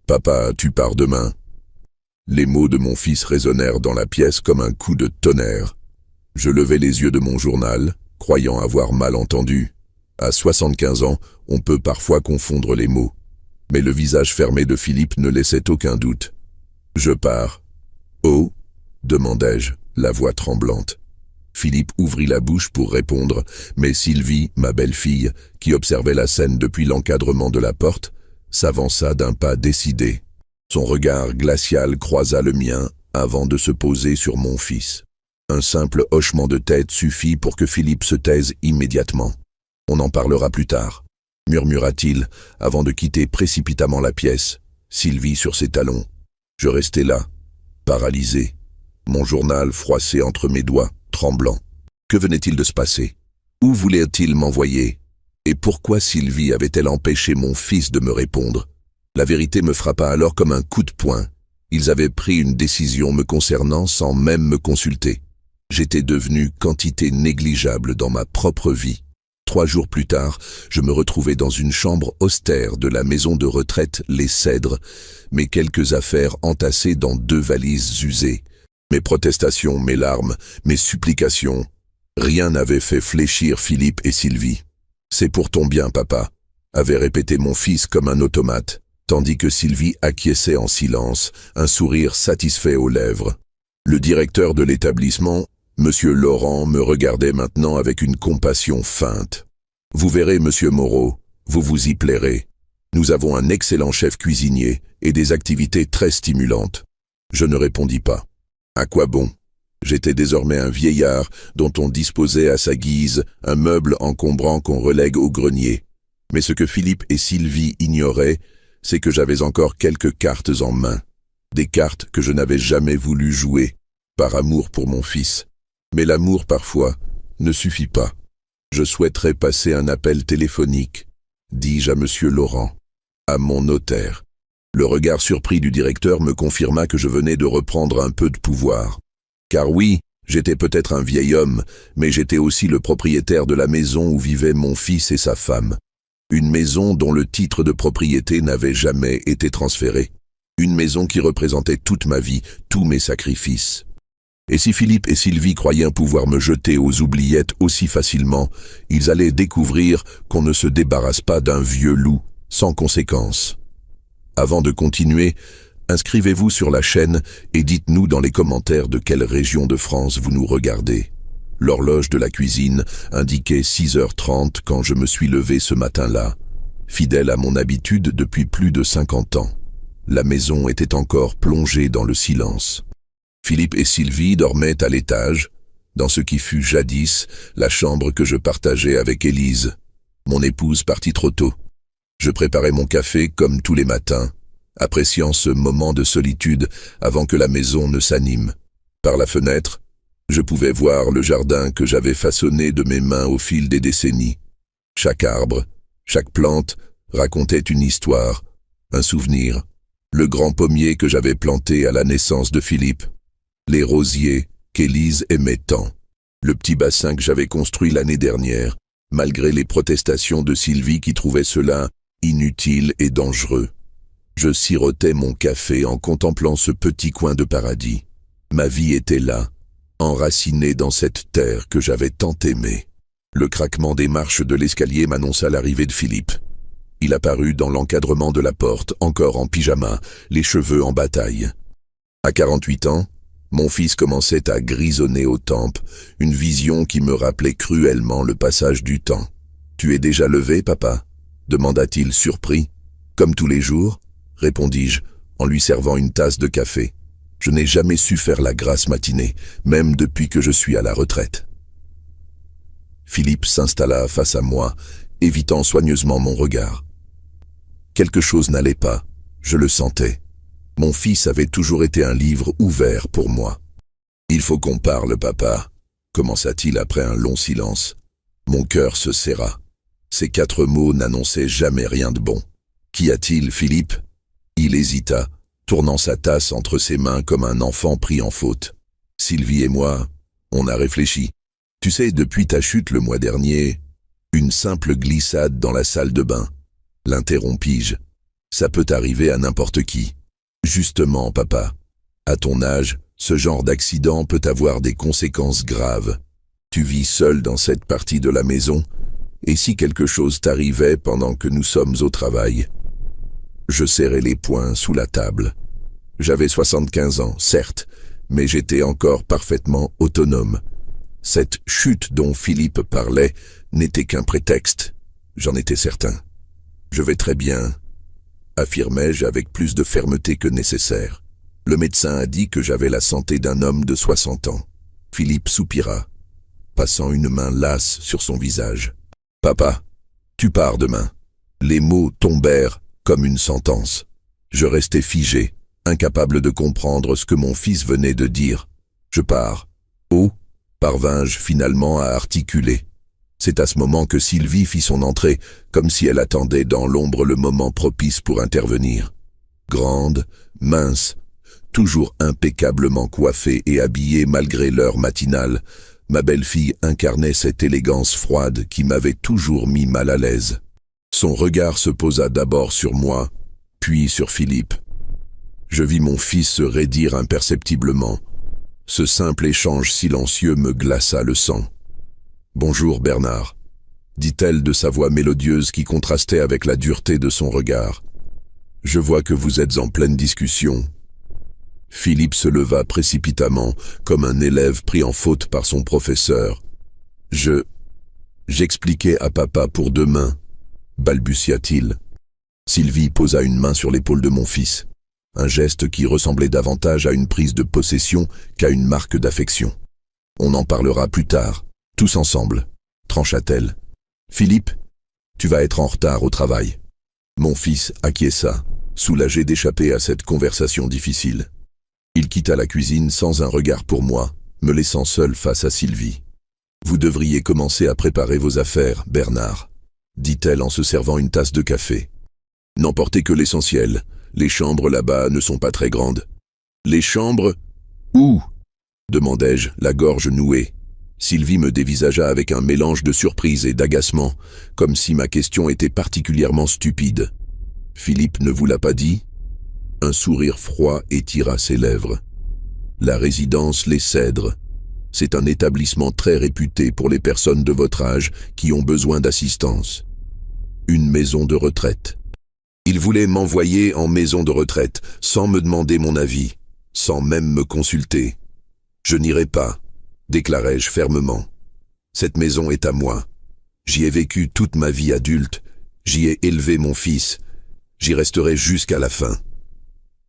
Papa, tu pars demain. Les mots de mon fils résonnèrent dans la pièce comme un coup de tonnerre. Je levai les yeux de mon journal, croyant avoir mal entendu. À 75 ans, on peut parfois confondre les mots. Mais le visage fermé de Philippe ne laissait aucun doute. « Je pars. »« Oh » demandai-je, la voix tremblante. Philippe ouvrit la bouche pour répondre, mais Sylvie, ma belle-fille, qui observait la scène depuis l'encadrement de la porte, s'avança d'un pas décidé. Son regard glacial croisa le mien avant de se poser sur mon fils. Un simple hochement de tête suffit pour que Philippe se taise immédiatement. « On en parlera plus tard », murmura-t-il avant de quitter précipitamment la pièce, Sylvie sur ses talons. Je restai là, paralysé, mon journal froissé entre mes doigts, tremblant. Que venait-il de se passer? Où voulait-il m'envoyer? Et pourquoi Sylvie avait-elle empêché mon fils de me répondre? La vérité me frappa alors comme un coup de poing. Ils avaient pris une décision me concernant sans même me consulter. J'étais devenu quantité négligeable dans ma propre vie. 3 jours plus tard, je me retrouvais dans une chambre austère de la maison de retraite Les Cèdres, mes quelques affaires entassées dans 2 valises usées. Mes protestations, mes larmes, mes supplications, rien n'avait fait fléchir Philippe et Sylvie. « C'est pour ton bien, papa », avait répété mon fils comme un automate, tandis que Sylvie acquiesçait en silence, un sourire satisfait aux lèvres. Le directeur de l'établissement, Monsieur Laurent, me regardait maintenant avec une compassion feinte. « Vous verrez, Monsieur Moreau, vous vous y plairez. Nous avons un excellent chef cuisinier et des activités très stimulantes. » Je ne répondis pas. À quoi bon? J'étais désormais un vieillard dont on disposait à sa guise, un meuble encombrant qu'on relègue au grenier. Mais ce que Philippe et Sylvie ignoraient, c'est que j'avais encore quelques cartes en main. Des cartes que je n'avais jamais voulu jouer, par amour pour mon fils. Mais l'amour, parfois, ne suffit pas. Je souhaiterais passer un appel téléphonique, dis-je à Monsieur Laurent, à mon notaire. Le regard surpris du directeur me confirma que je venais de reprendre un peu de pouvoir. Car oui, j'étais peut-être un vieil homme, mais j'étais aussi le propriétaire de la maison où vivaient mon fils et sa femme. Une maison dont le titre de propriété n'avait jamais été transféré. Une maison qui représentait toute ma vie, tous mes sacrifices. Et si Philippe et Sylvie croyaient pouvoir me jeter aux oubliettes aussi facilement, ils allaient découvrir qu'on ne se débarrasse pas d'un vieux loup, sans conséquence. Avant de continuer, inscrivez-vous sur la chaîne et dites-nous dans les commentaires de quelle région de France vous nous regardez. L'horloge de la cuisine indiquait 6h30 quand je me suis levé ce matin-là, fidèle à mon habitude depuis plus de 50 ans. La maison était encore plongée dans le silence. Philippe et Sylvie dormaient à l'étage, dans ce qui fut jadis la chambre que je partageais avec Élise. Mon épouse partit trop tôt. Je préparais mon café comme tous les matins, appréciant ce moment de solitude avant que la maison ne s'anime. Par la fenêtre, je pouvais voir le jardin que j'avais façonné de mes mains au fil des décennies. Chaque arbre, chaque plante racontait une histoire, un souvenir. Le grand pommier que j'avais planté à la naissance de Philippe, les rosiers qu'Élise aimait tant, le petit bassin que j'avais construit l'année dernière, malgré les protestations de Sylvie qui trouvait cela inutile et dangereux. Je sirotais mon café en contemplant ce petit coin de paradis. Ma vie était là, enracinée dans cette terre que j'avais tant aimée. Le craquement des marches de l'escalier m'annonça l'arrivée de Philippe. Il apparut dans l'encadrement de la porte, encore en pyjama, les cheveux en bataille. À 48 ans, mon fils commençait à grisonner aux tempes, une vision qui me rappelait cruellement le passage du temps. « Tu es déjà levé, papa ?» demanda-t-il surpris. « Comme tous les jours ?» répondis-je, en lui servant une tasse de café. Je n'ai jamais su faire la grasse matinée, même depuis que je suis à la retraite. Philippe s'installa face à moi, évitant soigneusement mon regard. Quelque chose n'allait pas, je le sentais. Mon fils avait toujours été un livre ouvert pour moi. « Il faut qu'on parle, papa », commença-t-il après un long silence. Mon cœur se serra. Ces 4 mots n'annonçaient jamais rien de bon. « Qu'y a-t-il, Philippe ?» Il hésita, tournant sa tasse entre ses mains comme un enfant pris en faute. « Sylvie et moi, on a réfléchi. Tu sais, depuis ta chute le mois dernier, une simple glissade dans la salle de bain. » L'interrompis-je. Ça peut arriver à n'importe qui. Justement, papa. À ton âge, ce genre d'accident peut avoir des conséquences graves. Tu vis seul dans cette partie de la maison, et si quelque chose t'arrivait pendant que nous sommes au travail? Je serrais les poings sous la table. J'avais 75 ans, certes, mais j'étais encore parfaitement autonome. Cette chute dont Philippe parlait n'était qu'un prétexte, j'en étais certain. Je vais très bien, affirmai-je avec plus de fermeté que nécessaire. Le médecin a dit que j'avais la santé d'un homme de 60 ans. Philippe soupira, passant une main lasse sur son visage. « Papa, tu pars demain. » Les mots tombèrent comme une sentence. Je restais figé, incapable de comprendre ce que mon fils venait de dire. « Je pars. »« Oh » parvins-je finalement à articuler. C'est à ce moment que Sylvie fit son entrée, comme si elle attendait dans l'ombre le moment propice pour intervenir. Grande, mince, toujours impeccablement coiffée et habillée malgré l'heure matinale, ma belle-fille incarnait cette élégance froide qui m'avait toujours mis mal à l'aise. Son regard se posa d'abord sur moi, puis sur Philippe. Je vis mon fils se raidir imperceptiblement. Ce simple échange silencieux me glaça le sang. « Bonjour Bernard », dit-elle de sa voix mélodieuse qui contrastait avec la dureté de son regard. « Je vois que vous êtes en pleine discussion. » Philippe se leva précipitamment, comme un élève pris en faute par son professeur. « J'expliquais à papa pour demain, » balbutia-t-il. Sylvie posa une main sur l'épaule de mon fils, un geste qui ressemblait davantage à une prise de possession qu'à une marque d'affection. « On en parlera plus tard, tous ensemble, » trancha-t-elle. « Philippe, tu vas être en retard au travail. » Mon fils acquiesça, soulagé d'échapper à cette conversation difficile. Il quitta la cuisine sans un regard pour moi, me laissant seul face à Sylvie. « Vous devriez commencer à préparer vos affaires, Bernard, » dit-elle en se servant une tasse de café. « N'emportez que l'essentiel. Les chambres là-bas ne sont pas très grandes. »« Les chambres? Où ?» demandai-je, la gorge nouée. Sylvie me dévisagea avec un mélange de surprise et d'agacement, comme si ma question était particulièrement stupide. « Philippe ne vous l'a pas dit ?» Un sourire froid étira ses lèvres. « La résidence Les Cèdres. C'est un établissement très réputé pour les personnes de votre âge qui ont besoin d'assistance. Une maison de retraite. » Il voulait m'envoyer en maison de retraite, sans me demander mon avis, sans même me consulter. « Je n'irai pas, » déclarai-je fermement. « Cette maison est à moi. J'y ai vécu toute ma vie adulte, j'y ai élevé mon fils, j'y resterai jusqu'à la fin. »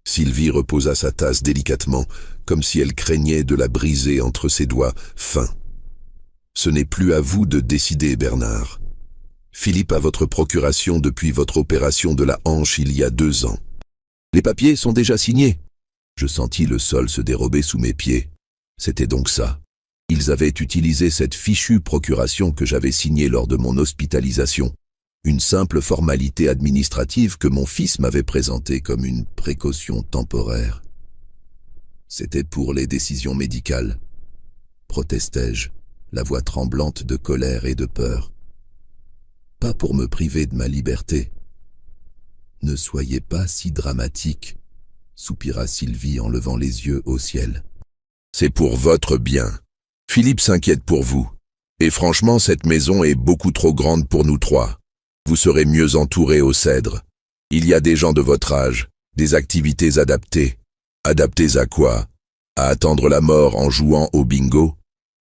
Sylvie reposa sa tasse délicatement, comme si elle craignait de la briser entre ses doigts fins. « Ce n'est plus à vous de décider, Bernard. Philippe a votre procuration depuis votre opération de la hanche il y a 2 ans. Les papiers sont déjà signés. » Je sentis le sol se dérober sous mes pieds. C'était donc ça. Ils avaient utilisé cette fichue procuration que j'avais signée lors de mon hospitalisation. Une simple formalité administrative que mon fils m'avait présentée comme une précaution temporaire. C'était pour les décisions médicales, protestai-je, la voix tremblante de colère et de peur. Pas pour me priver de ma liberté. Ne soyez pas si dramatique, soupira Sylvie en levant les yeux au ciel. C'est pour votre bien. Philippe s'inquiète pour vous. Et franchement, cette maison est beaucoup trop grande pour nous 3. Vous serez mieux entourés aux Cèdres. Il y a des gens de votre âge, des activités adaptées. Adaptées à quoi? À attendre la mort en jouant au bingo?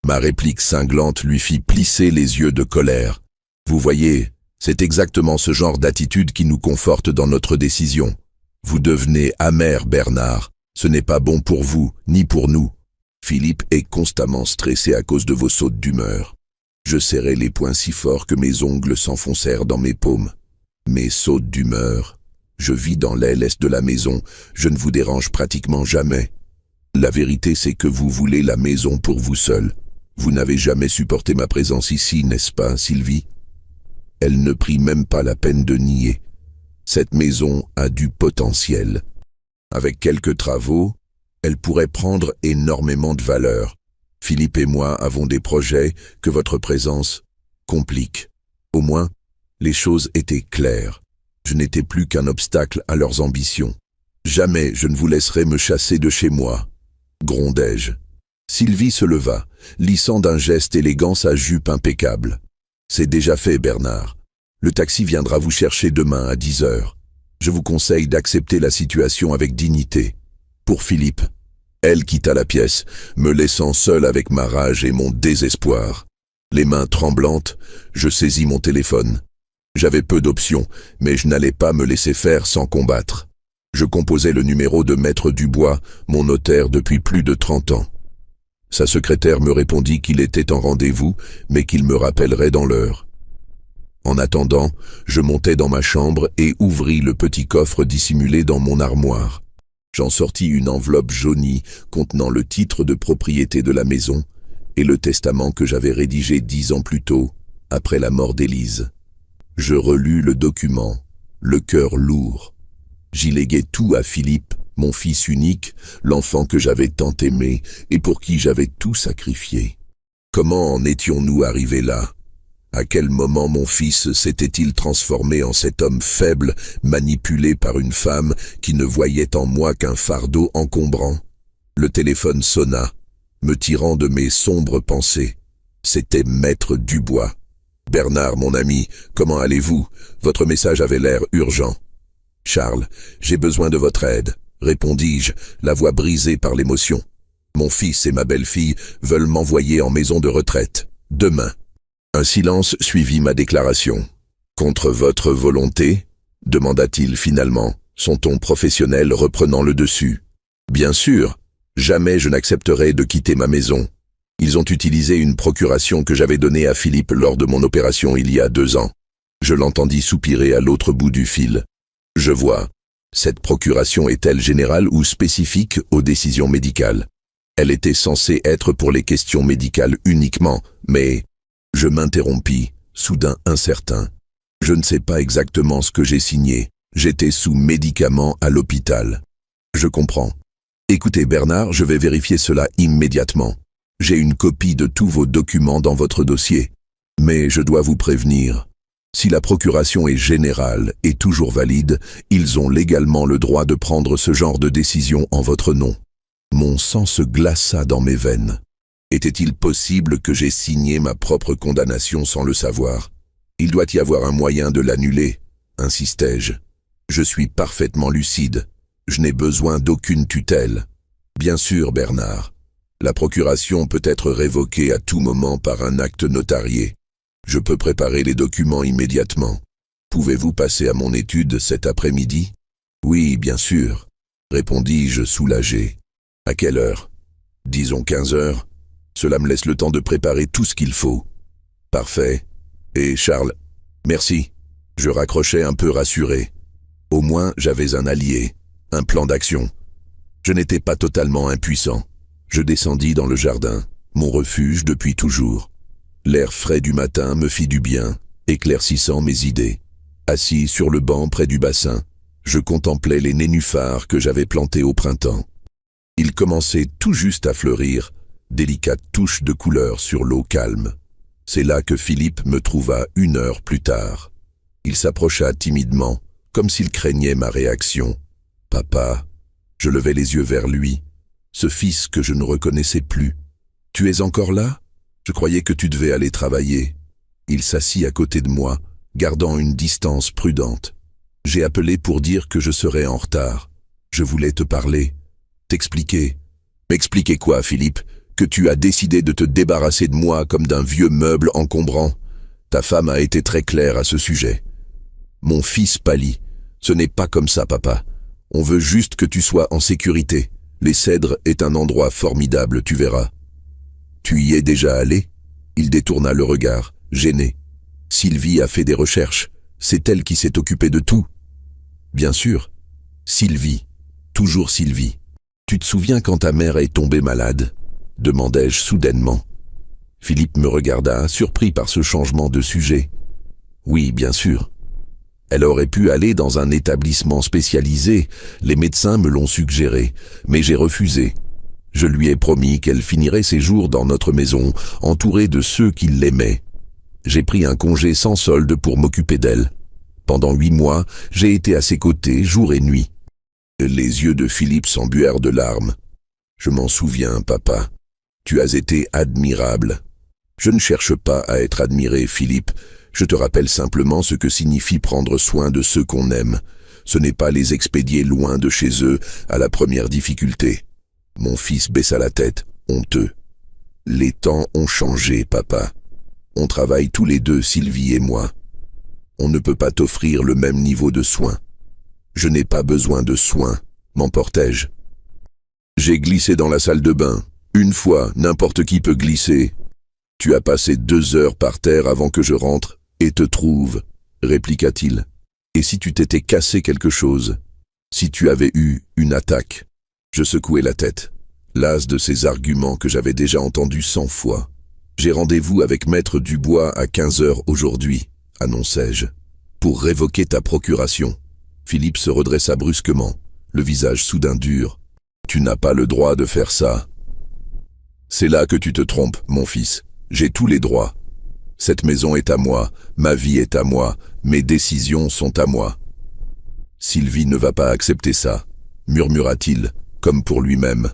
Ma réplique cinglante lui fit plisser les yeux de colère. Vous voyez, c'est exactement ce genre d'attitude qui nous conforte dans notre décision. Vous devenez amer, Bernard. Ce n'est pas bon pour vous, ni pour nous. Philippe est constamment stressé à cause de vos sautes d'humeur. Je serrai les poings si fort que mes ongles s'enfoncèrent dans mes paumes. Mes sautes d'humeur. Je vis dans l'aile est de la maison, je ne vous dérange pratiquement jamais. La vérité, c'est que vous voulez la maison pour vous seul. Vous n'avez jamais supporté ma présence ici, n'est-ce pas, Sylvie? Elle ne prit même pas la peine de nier. Cette maison a du potentiel. Avec quelques travaux, elle pourrait prendre énormément de valeur. Philippe et moi avons des projets que votre présence complique. Au moins, les choses étaient claires. Je n'étais plus qu'un obstacle à leurs ambitions. Jamais je ne vous laisserai me chasser de chez moi, grondai-je. Sylvie se leva, lissant d'un geste élégant sa jupe impeccable. C'est déjà fait, Bernard. Le taxi viendra vous chercher demain à 10 heures. Je vous conseille d'accepter la situation avec dignité. Pour Philippe. Elle quitta la pièce, me laissant seul avec ma rage et mon désespoir. Les mains tremblantes, je saisis mon téléphone. J'avais peu d'options, mais je n'allais pas me laisser faire sans combattre. Je composais le numéro de Maître Dubois, mon notaire depuis plus de 30 ans. Sa secrétaire me répondit qu'il était en rendez-vous, mais qu'il me rappellerait dans l'heure. En attendant, je montai dans ma chambre et ouvris le petit coffre dissimulé dans mon armoire. J'en sortis une enveloppe jaunie contenant le titre de propriété de la maison et le testament que j'avais rédigé 10 ans plus tôt, après la mort d'Élise. Je relus le document, le cœur lourd. J'y léguai tout à Philippe, mon fils unique, l'enfant que j'avais tant aimé et pour qui j'avais tout sacrifié. Comment en étions-nous arrivés là? À quel moment mon fils s'était-il transformé en cet homme faible, manipulé par une femme qui ne voyait en moi qu'un fardeau encombrant? Le téléphone sonna, me tirant de mes sombres pensées. C'était Maître Dubois. « Bernard, mon ami, comment allez-vous? Votre message avait l'air urgent. »« Charles, j'ai besoin de votre aide, » répondis-je, la voix brisée par l'émotion. « Mon fils et ma belle-fille veulent m'envoyer en maison de retraite. Demain. » Un silence suivit ma déclaration. « Contre votre volonté ?» demanda-t-il finalement, son ton professionnel reprenant le dessus. « Bien sûr, jamais je n'accepterai de quitter ma maison. Ils ont utilisé une procuration que j'avais donnée à Philippe lors de mon opération il y a 2 ans. » Je l'entendis soupirer à l'autre bout du fil. « Je vois. Cette procuration est-elle générale ou spécifique aux décisions médicales? Elle était censée être pour les questions médicales uniquement, mais... » Je m'interrompis, soudain incertain. Je ne sais pas exactement ce que j'ai signé. J'étais sous médicaments à l'hôpital. Je comprends. Écoutez Bernard, je vais vérifier cela immédiatement. J'ai une copie de tous vos documents dans votre dossier. Mais je dois vous prévenir. Si la procuration est générale et toujours valide, ils ont légalement le droit de prendre ce genre de décision en votre nom. Mon sang se glaça dans mes veines. Était-il possible que j'aie signé ma propre condamnation sans le savoir? Il doit y avoir un moyen de l'annuler, insistai-je. Je suis parfaitement lucide. Je n'ai besoin d'aucune tutelle. Bien sûr, Bernard. La procuration peut être révoquée à tout moment par un acte notarié. Je peux préparer les documents immédiatement. Pouvez-vous passer à mon étude cet après-midi? Oui, bien sûr, répondis-je soulagé. À quelle heure? Disons 15 heures. Cela me laisse le temps de préparer tout ce qu'il faut. Parfait. Et Charles? Merci. Je raccrochais un peu rassuré. Au moins, j'avais un allié, un plan d'action. Je n'étais pas totalement impuissant. Je descendis dans le jardin, mon refuge depuis toujours. L'air frais du matin me fit du bien, éclaircissant mes idées. Assis sur le banc près du bassin, je contemplais les nénuphars que j'avais plantés au printemps. Ils commençaient tout juste à fleurir, délicate touche de couleur sur l'eau calme. C'est là que Philippe me trouva 1 heure plus tard. Il s'approcha timidement, comme s'il craignait ma réaction. « Papa !» Je levai les yeux vers lui. Ce fils que je ne reconnaissais plus. « Tu es encore là? Je croyais que tu devais aller travailler. » Il s'assit à côté de moi, gardant une distance prudente. J'ai appelé pour dire que je serais en retard. Je voulais te parler, t'expliquer. « M'expliquer quoi, Philippe? Que tu as décidé de te débarrasser de moi comme d'un vieux meuble encombrant? Ta femme a été très claire à ce sujet. » Mon fils pâlit. « Ce n'est pas comme ça, papa. On veut juste que tu sois en sécurité. Les Cèdres est un endroit formidable, tu verras. » « Tu y es déjà allé ?» Il détourna le regard, gêné. « Sylvie a fait des recherches. C'est elle qui s'est occupée de tout. » « Bien sûr. Sylvie. Toujours Sylvie. Tu te souviens quand ta mère est tombée malade ?» demandai-je soudainement. Philippe me regarda, surpris par ce changement de sujet. « Oui, bien sûr. Elle aurait pu aller dans un établissement spécialisé, les médecins me l'ont suggéré, mais j'ai refusé. Je lui ai promis qu'elle finirait ses jours dans notre maison, entourée de ceux qui l'aimaient. J'ai pris un congé sans solde pour m'occuper d'elle. Pendant 8 mois, j'ai été à ses côtés jour et nuit. Les yeux de Philippe s'embuèrent de larmes. Je m'en souviens, papa. Tu as été admirable. Je ne cherche pas à être admiré, Philippe. Je te rappelle simplement ce que signifie prendre soin de ceux qu'on aime. Ce n'est pas les expédier loin de chez eux à la première difficulté. Mon fils baissa la tête, honteux. Les temps ont changé, papa. On travaille tous les deux, Sylvie et moi. On ne peut pas t'offrir le même niveau de soins. Je n'ai pas besoin de soins, m'emportai-je. J'ai glissé dans la salle de bain. Une fois, n'importe qui peut glisser. Tu as passé 2 heures par terre avant que je rentre et te trouve, répliqua-t-il. Et si tu t'étais cassé quelque chose? Si tu avais eu une attaque? Je secouai la tête, las de ces arguments que j'avais déjà entendus 100 fois. J'ai rendez-vous avec Maître Dubois à 15 heures aujourd'hui, annonçai-je, pour révoquer ta procuration. Philippe se redressa brusquement, le visage soudain dur. Tu n'as pas le droit de faire ça. C'est là que tu te trompes, mon fils. J'ai tous les droits. Cette maison est à moi, ma vie est à moi, mes décisions sont à moi. Sylvie ne va pas accepter ça, murmura-t-il, comme pour lui-même.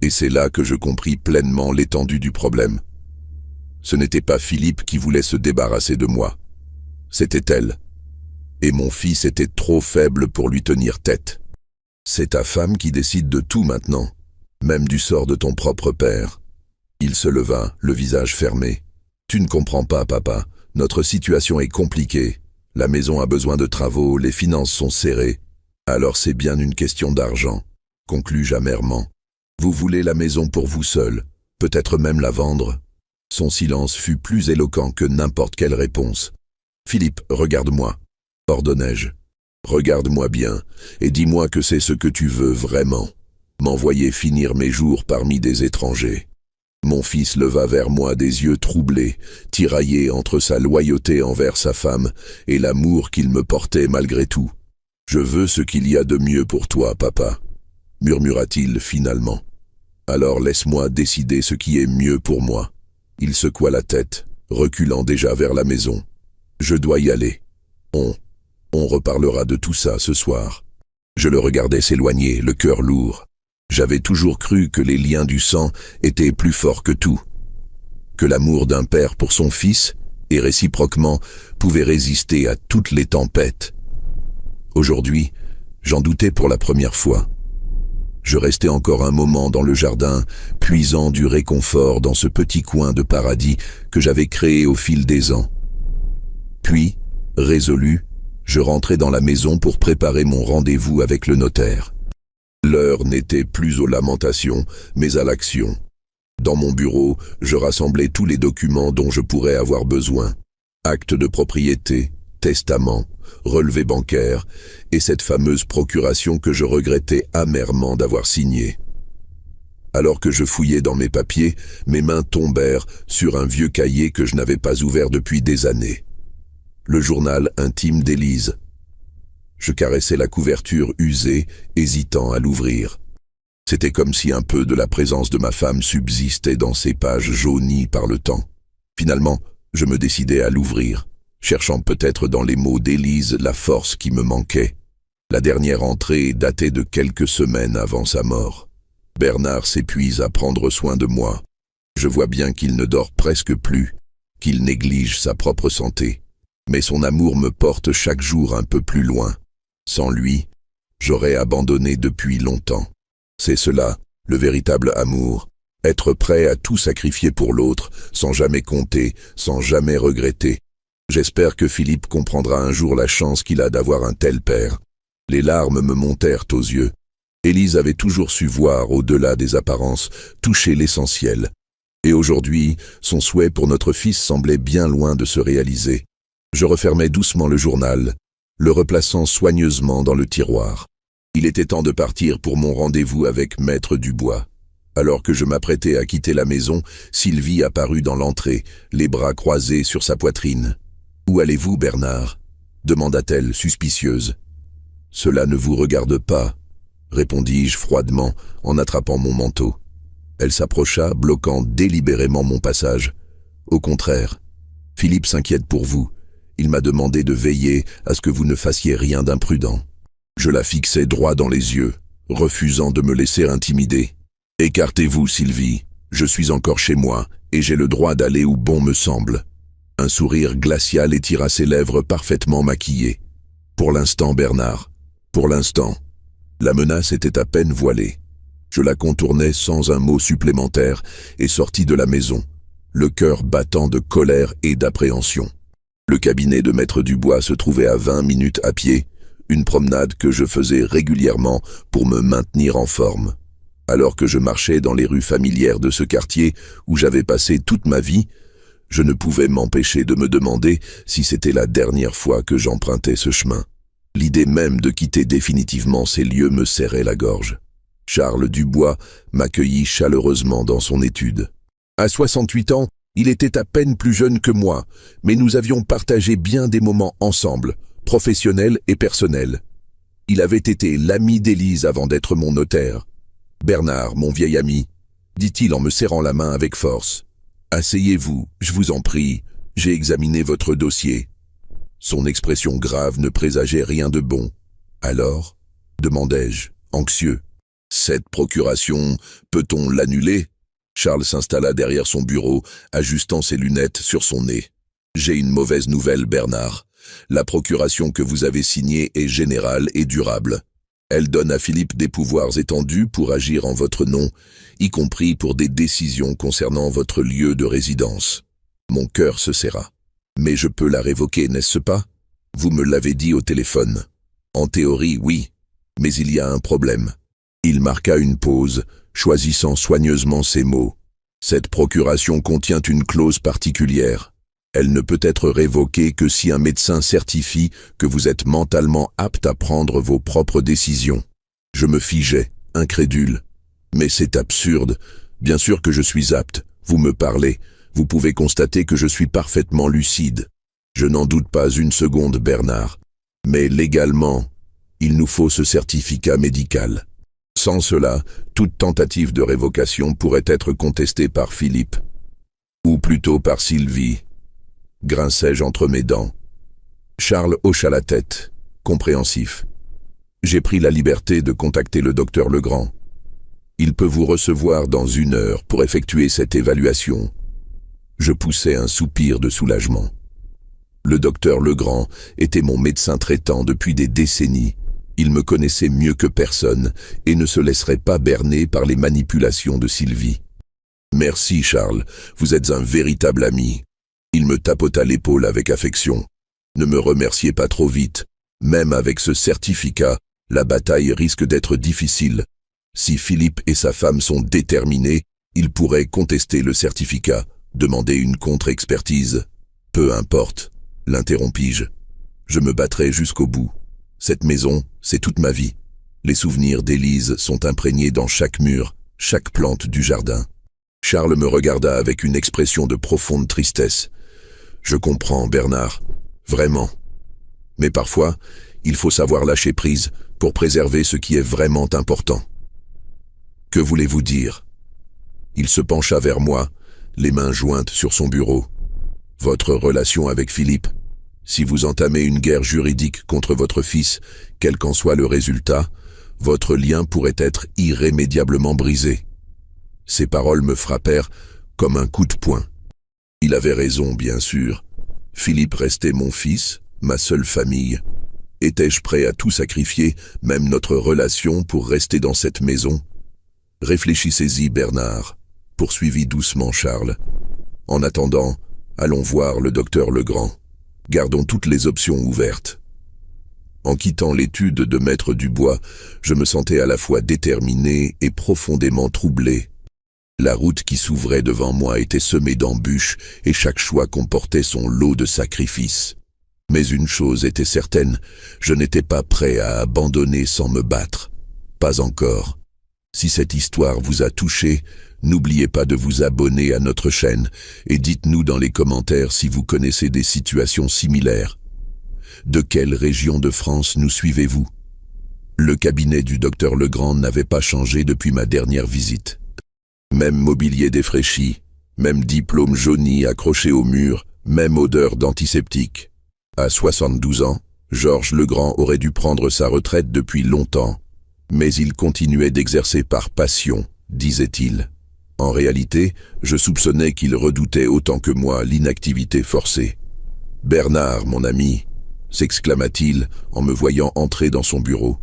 Et c'est là que je compris pleinement l'étendue du problème. Ce n'était pas Philippe qui voulait se débarrasser de moi. C'était elle. Et mon fils était trop faible pour lui tenir tête. C'est ta femme qui décide de tout maintenant, même du sort de ton propre père. Il se leva, le visage fermé. Tu ne comprends pas, papa. Notre situation est compliquée. La maison a besoin de travaux, les finances sont serrées. Alors c'est bien une question d'argent, conclus-je amèrement. Vous voulez la maison pour vous seul, peut-être même la vendre. Son silence fut plus éloquent que n'importe quelle réponse. Philippe, regarde-moi, ordonnai-je. Regarde-moi bien, et dis-moi que c'est ce que tu veux vraiment. M'envoyer finir mes jours parmi des étrangers. Mon fils leva vers moi des yeux troublés, tiraillés entre sa loyauté envers sa femme et l'amour qu'il me portait malgré tout. « Je veux ce qu'il y a de mieux pour toi, papa », murmura-t-il finalement. « Alors laisse-moi décider ce qui est mieux pour moi. » Il secoua la tête, reculant déjà vers la maison. « Je dois y aller. On reparlera de tout ça ce soir. » Je le regardais s'éloigner, le cœur lourd. J'avais toujours cru que les liens du sang étaient plus forts que tout, que l'amour d'un père pour son fils, et réciproquement, pouvait résister à toutes les tempêtes. Aujourd'hui, j'en doutais pour la première fois. Je restais encore un moment dans le jardin, puisant du réconfort dans ce petit coin de paradis que j'avais créé au fil des ans. Puis, résolu, je rentrai dans la maison pour préparer mon rendez-vous avec le notaire. L'heure n'était plus aux lamentations, mais à l'action. Dans mon bureau, je rassemblais tous les documents dont je pourrais avoir besoin. Actes de propriété, testament, relevé bancaire et cette fameuse procuration que je regrettais amèrement d'avoir signée. Alors que je fouillais dans mes papiers, mes mains tombèrent sur un vieux cahier que je n'avais pas ouvert depuis des années. Le journal intime d'Élise. Je caressais la couverture usée, hésitant à l'ouvrir. C'était comme si un peu de la présence de ma femme subsistait dans ces pages jaunies par le temps. Finalement, je me décidai à l'ouvrir, cherchant peut-être dans les mots d'Élise la force qui me manquait. La dernière entrée datait de quelques semaines avant sa mort. Bernard s'épuise à prendre soin de moi. Je vois bien qu'il ne dort presque plus, qu'il néglige sa propre santé. Mais son amour me porte chaque jour un peu plus loin. Sans lui, j'aurais abandonné depuis longtemps. C'est cela, le véritable amour. Être prêt à tout sacrifier pour l'autre, sans jamais compter, sans jamais regretter. J'espère que Philippe comprendra un jour la chance qu'il a d'avoir un tel père. Les larmes me montèrent aux yeux. Élise avait toujours su voir, au-delà des apparences, toucher l'essentiel. Et aujourd'hui, son souhait pour notre fils semblait bien loin de se réaliser. Je refermai doucement le journal, le replaçant soigneusement dans le tiroir. Il était temps de partir pour mon rendez-vous avec Maître Dubois. Alors que je m'apprêtais à quitter la maison, Sylvie apparut dans l'entrée, les bras croisés sur sa poitrine. « Où allez-vous, Bernard » demanda-t-elle, suspicieuse. « Cela ne vous regarde pas » répondis-je froidement en attrapant mon manteau. Elle s'approcha, bloquant délibérément mon passage. « Au contraire, Philippe s'inquiète pour vous, Il m'a demandé de veiller à ce que vous ne fassiez rien d'imprudent. Je la fixai droit dans les yeux, refusant de me laisser intimider. « Écartez-vous, Sylvie, je suis encore chez moi, et j'ai le droit d'aller où bon me semble. » Un sourire glacial étira ses lèvres parfaitement maquillées. « Pour l'instant, Bernard, pour l'instant. » La menace était à peine voilée. Je la contournai sans un mot supplémentaire et sortis de la maison, le cœur battant de colère et d'appréhension. Le cabinet de Maître Dubois se trouvait à 20 minutes à pied, une promenade que je faisais régulièrement pour me maintenir en forme. Alors que je marchais dans les rues familières de ce quartier où j'avais passé toute ma vie, je ne pouvais m'empêcher de me demander si c'était la dernière fois que j'empruntais ce chemin. L'idée même de quitter définitivement ces lieux me serrait la gorge. Charles Dubois m'accueillit chaleureusement dans son étude. À 68 ans, il était à peine plus jeune que moi, mais nous avions partagé bien des moments ensemble, professionnels et personnels. Il avait été l'ami d'Élise avant d'être mon notaire. « Bernard, mon vieil ami, » dit-il en me serrant la main avec force. « Asseyez-vous, je vous en prie, j'ai examiné votre dossier. » Son expression grave ne présageait rien de bon. « Alors ?» demandai-je, anxieux. « Cette procuration, peut-on l'annuler ?» Charles s'installa derrière son bureau, ajustant ses lunettes sur son nez. « J'ai une mauvaise nouvelle, Bernard. La procuration que vous avez signée est générale et durable. Elle donne à Philippe des pouvoirs étendus pour agir en votre nom, y compris pour des décisions concernant votre lieu de résidence. » Mon cœur se serra. « Mais je peux la révoquer, n'est-ce pas? Vous me l'avez dit au téléphone. »« En théorie, oui, mais il y a un problème. » Il marqua une pause, choisissant soigneusement ses mots. « Cette procuration contient une clause particulière. Elle ne peut être révoquée que si un médecin certifie que vous êtes mentalement apte à prendre vos propres décisions. » Je me figeai, incrédule. « Mais c'est absurde. Bien sûr que je suis apte. Vous me parlez. Vous pouvez constater que je suis parfaitement lucide. Je n'en doute pas une seconde, Bernard. Mais légalement, il nous faut ce certificat médical. Sans cela, toute tentative de révocation pourrait être contestée par Philippe. Ou plutôt par Sylvie. » Grinçai-je entre mes dents. Charles hocha la tête, compréhensif. J'ai pris la liberté de contacter le docteur Legrand. Il peut vous recevoir dans 1 heure pour effectuer cette évaluation. Je poussai un soupir de soulagement. Le docteur Legrand était mon médecin traitant depuis des décennies. Il me connaissait mieux que personne et ne se laisserait pas berner par les manipulations de Sylvie. « Merci, Charles, vous êtes un véritable ami. » Il me tapota l'épaule avec affection. « Ne me remerciez pas trop vite. Même avec ce certificat, la bataille risque d'être difficile. Si Philippe et sa femme sont déterminés, ils pourraient contester le certificat, demander une contre-expertise. Peu importe, l'interrompis-je. Je me battrai jusqu'au bout. Cette maison, c'est toute ma vie. Les souvenirs d'Élise sont imprégnés dans chaque mur, chaque plante du jardin. » Charles me regarda avec une expression de profonde tristesse. « Je comprends, Bernard, vraiment. Mais parfois, il faut savoir lâcher prise pour préserver ce qui est vraiment important. » « Que voulez-vous dire ?» Il se pencha vers moi, les mains jointes sur son bureau. « Votre relation avec Philippe. Si vous entamez une guerre juridique contre votre fils, quel qu'en soit le résultat, votre lien pourrait être irrémédiablement brisé. » Ces paroles me frappèrent comme un coup de poing. Il avait raison, bien sûr. Philippe restait mon fils, ma seule famille. Étais-je prêt à tout sacrifier, même notre relation, pour rester dans cette maison? Réfléchissez-y, Bernard, poursuivit doucement Charles. En attendant, allons voir le docteur Legrand. Gardons toutes les options ouvertes. En quittant l'étude de Maître Dubois, je me sentais à la fois déterminé et profondément troublé. La route qui s'ouvrait devant moi était semée d'embûches et chaque choix comportait son lot de sacrifices. Mais une chose était certaine, je n'étais pas prêt à abandonner sans me battre. Pas encore. Si cette histoire vous a touché, n'oubliez pas de vous abonner à notre chaîne et dites-nous dans les commentaires si vous connaissez des situations similaires. De quelle région de France nous suivez-vous? Le cabinet du docteur Legrand n'avait pas changé depuis ma dernière visite. Même mobilier défraîchi, même diplôme jauni accroché au mur, même odeur d'antiseptique. À 72 ans, Georges Legrand aurait dû prendre sa retraite depuis longtemps, mais il continuait d'exercer par passion, disait-il. En réalité, je soupçonnais qu'il redoutait autant que moi l'inactivité forcée. « Bernard, mon ami !» s'exclama-t-il en me voyant entrer dans son bureau.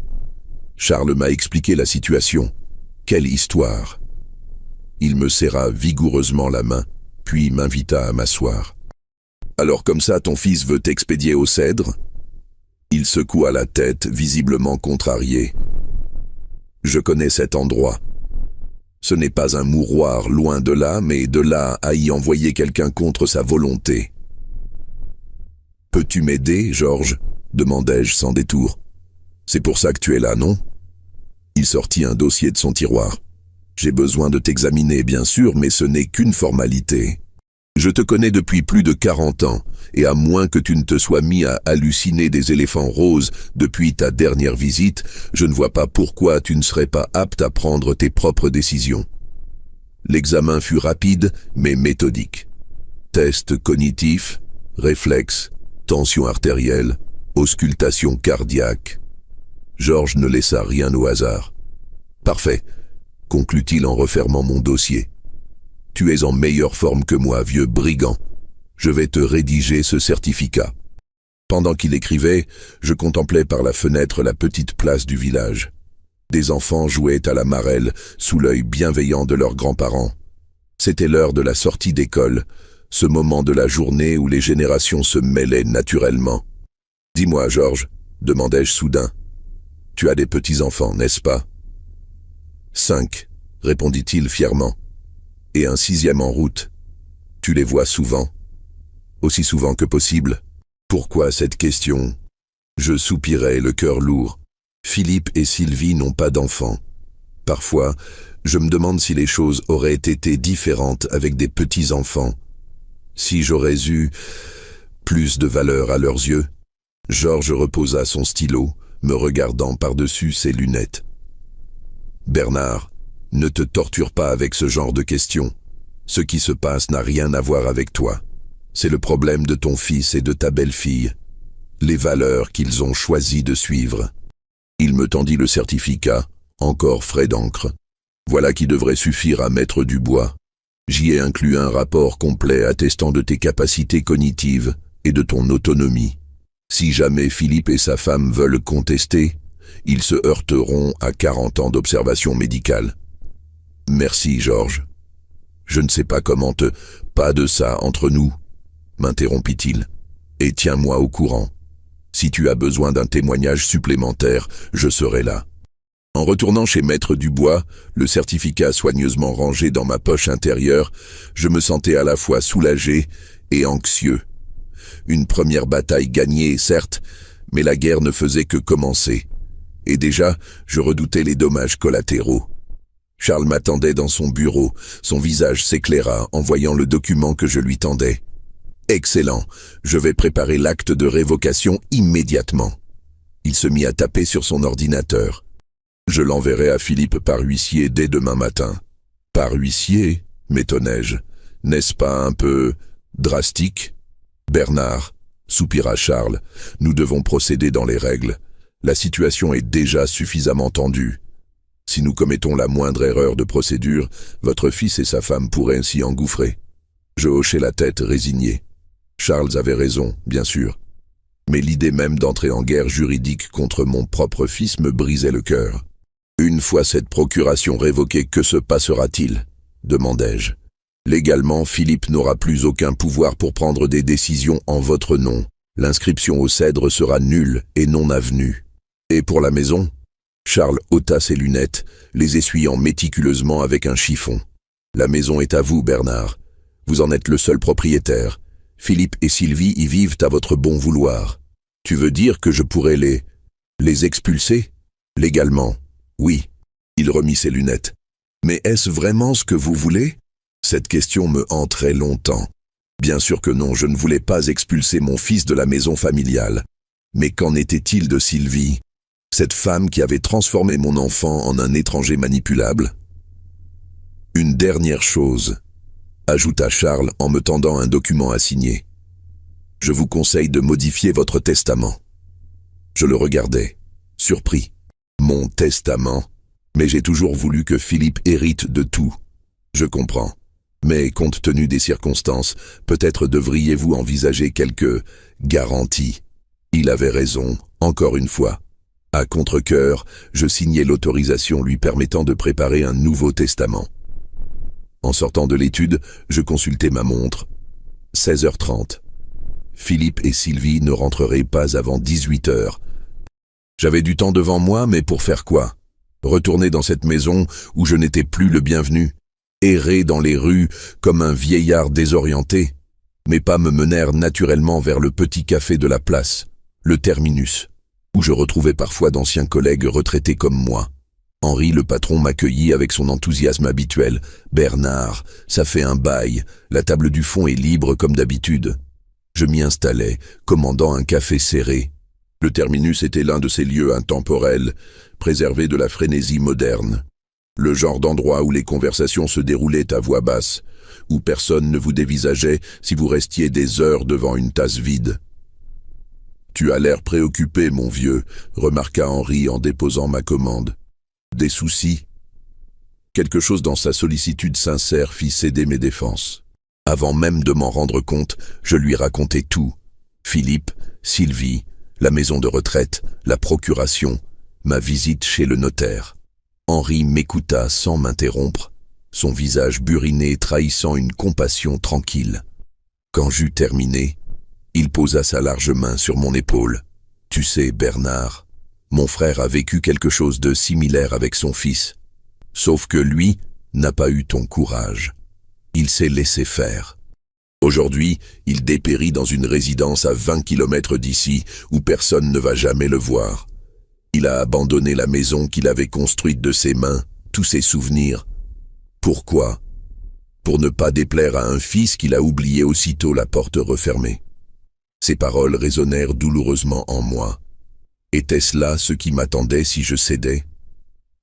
Charles m'a expliqué la situation. Quelle histoire! Il me serra vigoureusement la main, puis m'invita à m'asseoir. « Alors comme ça, ton fils veut t'expédier au Cèdre ?» Il secoua la tête, visiblement contrarié. « Je connais cet endroit. Ce n'est pas un mouroir, loin de là, mais de là à y envoyer quelqu'un contre sa volonté. »« Peux-tu m'aider, Georges ?» demandai-je sans détour. « C'est pour ça que tu es là, non ?» Il sortit un dossier de son tiroir. « J'ai besoin de t'examiner, bien sûr, mais ce n'est qu'une formalité. Je te connais depuis plus de 40 ans, et à moins que tu ne te sois mis à halluciner des éléphants roses depuis ta dernière visite, je ne vois pas pourquoi tu ne serais pas apte à prendre tes propres décisions. » L'examen fut rapide, mais méthodique. Test cognitif, réflexe, tension artérielle, auscultation cardiaque. Georges ne laissa rien au hasard. « Parfait, » conclut-il en refermant mon dossier. « Tu es en meilleure forme que moi, vieux brigand. Je vais te rédiger ce certificat. » Pendant qu'il écrivait, je contemplais par la fenêtre la petite place du village. Des enfants jouaient à la marelle sous l'œil bienveillant de leurs grands-parents. C'était l'heure de la sortie d'école, ce moment de la journée où les générations se mêlaient naturellement. « Dis-moi, Georges, » demandai-je soudain, « tu as des petits-enfants, n'est-ce pas ?»« 5, répondit-il fièrement. « Et un 6e en route. Tu les vois souvent ?»« Aussi souvent que possible. » Pourquoi cette question? Je soupirai, le cœur lourd. Philippe et Sylvie n'ont pas d'enfants. Parfois, je me demande si les choses auraient été différentes avec des petits-enfants. Si j'aurais eu plus de valeur à leurs yeux. Georges reposa son stylo, me regardant par-dessus ses lunettes. « Bernard, ne te torture pas avec ce genre de questions. Ce qui se passe n'a rien à voir avec toi. C'est le problème de ton fils et de ta belle-fille. Les valeurs qu'ils ont choisi de suivre. » Il me tendit le certificat, encore frais d'encre. Voilà qui devrait suffire à mettre du bois. J'y ai inclus un rapport complet attestant de tes capacités cognitives et de ton autonomie. Si jamais Philippe et sa femme veulent contester, ils se heurteront à 40 ans d'observation médicale. Merci, Georges. Je ne sais pas comment te... Pas de ça entre nous, m'interrompit-il. Et tiens-moi au courant. Si tu as besoin d'un témoignage supplémentaire, je serai là. En retournant chez Maître Dubois, le certificat soigneusement rangé dans ma poche intérieure, je me sentais à la fois soulagé et anxieux. Une première bataille gagnée, certes, mais la guerre ne faisait que commencer. Et déjà, je redoutais les dommages collatéraux. Charles m'attendait dans son bureau, son visage s'éclaira en voyant le document que je lui tendais. « Excellent, je vais préparer l'acte de révocation immédiatement. » Il se mit à taper sur son ordinateur. « Je l'enverrai à Philippe par huissier dès demain matin. »« Par huissier ?» m'étonnai-je. « N'est-ce pas un peu drastique ?»« Bernard, » soupira Charles, « nous devons procéder dans les règles. La situation est déjà suffisamment tendue. Si nous commettons la moindre erreur de procédure, votre fils et sa femme pourraient s'y engouffrer. » Je hochai la tête résigné. Charles avait raison, bien sûr. Mais l'idée même d'entrer en guerre juridique contre mon propre fils me brisait le cœur. « Une fois cette procuration révoquée, que se passera-t-il » demandai-je. « Légalement, Philippe n'aura plus aucun pouvoir pour prendre des décisions en votre nom. L'inscription au Cèdre sera nulle et non avenue. Et pour la maison ?» Charles ôta ses lunettes, les essuyant méticuleusement avec un chiffon. « La maison est à vous, Bernard. Vous en êtes le seul propriétaire. Philippe et Sylvie y vivent à votre bon vouloir. Tu veux dire que je pourrais les expulser? Légalement, oui. » Il remit ses lunettes. « Mais est-ce vraiment ce que vous voulez ?» Cette question me hantrait longtemps. Bien sûr que non, je ne voulais pas expulser mon fils de la maison familiale. Mais qu'en était-il de Sylvie, cette femme qui avait transformé mon enfant en un étranger manipulable? « Une dernière chose, » ajouta Charles en me tendant un document à signer. Je vous conseille de modifier votre testament. Je le regardais, surpris. Mon testament? Mais j'ai toujours voulu que Philippe hérite de tout. Je comprends. Mais compte tenu des circonstances, peut-être devriez-vous envisager quelques garanties. Il avait raison, encore une fois. À contre-cœur, je signai l'autorisation lui permettant de préparer un nouveau testament. En sortant de l'étude, je consultai ma montre. 16h30. Philippe et Sylvie ne rentreraient pas avant 18h. J'avais du temps devant moi, mais pour faire quoi? Retourner dans cette maison où je n'étais plus le bienvenu? Errer dans les rues comme un vieillard désorienté? Mes pas me menèrent naturellement vers le petit café de la place, le terminus, où je retrouvais parfois d'anciens collègues retraités comme moi. Henri, le patron, m'accueillit avec son enthousiasme habituel. « Bernard, ça fait un bail, la table du fond est libre comme d'habitude. » Je m'y installais, commandant un café serré. Le terminus était l'un de ces lieux intemporels, préservés de la frénésie moderne. Le genre d'endroit où les conversations se déroulaient à voix basse, où personne ne vous dévisageait si vous restiez des heures devant une tasse vide. « Tu as l'air préoccupé, mon vieux », remarqua Henri en déposant ma commande. « Des soucis ?» Quelque chose dans sa sollicitude sincère fit céder mes défenses. Avant même de m'en rendre compte, je lui racontai tout. Philippe, Sylvie, la maison de retraite, la procuration, ma visite chez le notaire. Henri m'écouta sans m'interrompre, son visage buriné trahissant une compassion tranquille. Quand j'eus terminé, il posa sa large main sur mon épaule. « Tu sais, Bernard, mon frère a vécu quelque chose de similaire avec son fils. Sauf que lui n'a pas eu ton courage. Il s'est laissé faire. Aujourd'hui, il dépérit dans une résidence à 20 kilomètres d'ici où personne ne va jamais le voir. Il a abandonné la maison qu'il avait construite de ses mains, tous ses souvenirs. Pourquoi? Pour ne pas déplaire à un fils qu'il a oublié aussitôt la porte refermée. » Ces paroles résonnèrent douloureusement en moi. Était-ce là ce qui m'attendait si je cédais?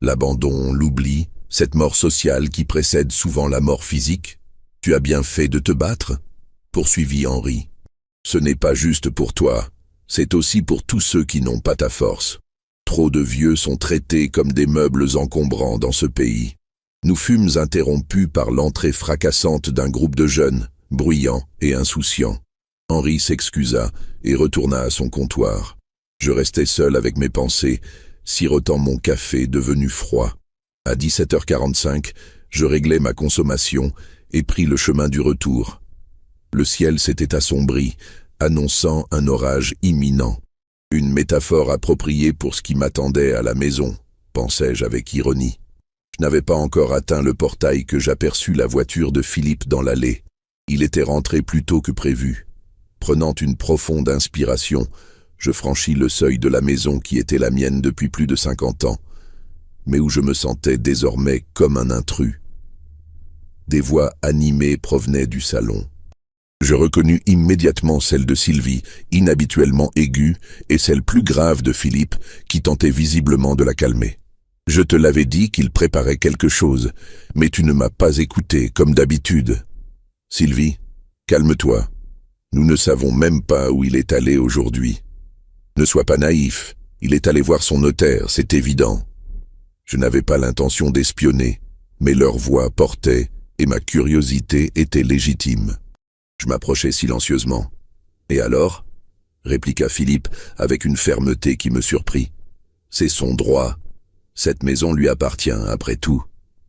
L'abandon, l'oubli, cette mort sociale qui précède souvent la mort physique? Tu as bien fait de te battre? Poursuivit Henri. Ce n'est pas juste pour toi, c'est aussi pour tous ceux qui n'ont pas ta force. Trop de vieux sont traités comme des meubles encombrants dans ce pays. Nous fûmes interrompus par l'entrée fracassante d'un groupe de jeunes, bruyants et insouciants. Henri s'excusa et retourna à son comptoir. Je restai seul avec mes pensées, sirotant mon café devenu froid. À 17h45, je réglai ma consommation et pris le chemin du retour. Le ciel s'était assombri, annonçant un orage imminent. Une métaphore appropriée pour ce qui m'attendait à la maison, pensai-je avec ironie. Je n'avais pas encore atteint le portail que j'aperçus la voiture de Philippe dans l'allée. Il était rentré plus tôt que prévu. Prenant une profonde inspiration, je franchis le seuil de la maison qui était la mienne depuis plus de 50 ans, mais où je me sentais désormais comme un intrus. Des voix animées provenaient du salon. Je reconnus immédiatement celle de Sylvie, inhabituellement aiguë, et celle plus grave de Philippe, qui tentait visiblement de la calmer. « Je te l'avais dit qu'il préparait quelque chose, mais tu ne m'as pas écouté, comme d'habitude. Sylvie, calme-toi. Nous ne savons même pas où il est allé aujourd'hui. Ne sois pas naïf, il est allé voir son notaire, c'est évident. Je n'avais pas l'intention d'espionner, mais leur voix portait, et ma curiosité était légitime. Je m'approchai silencieusement. « Et alors ?» répliqua Philippe avec une fermeté qui me surprit. « C'est son droit. Cette maison lui appartient, après tout.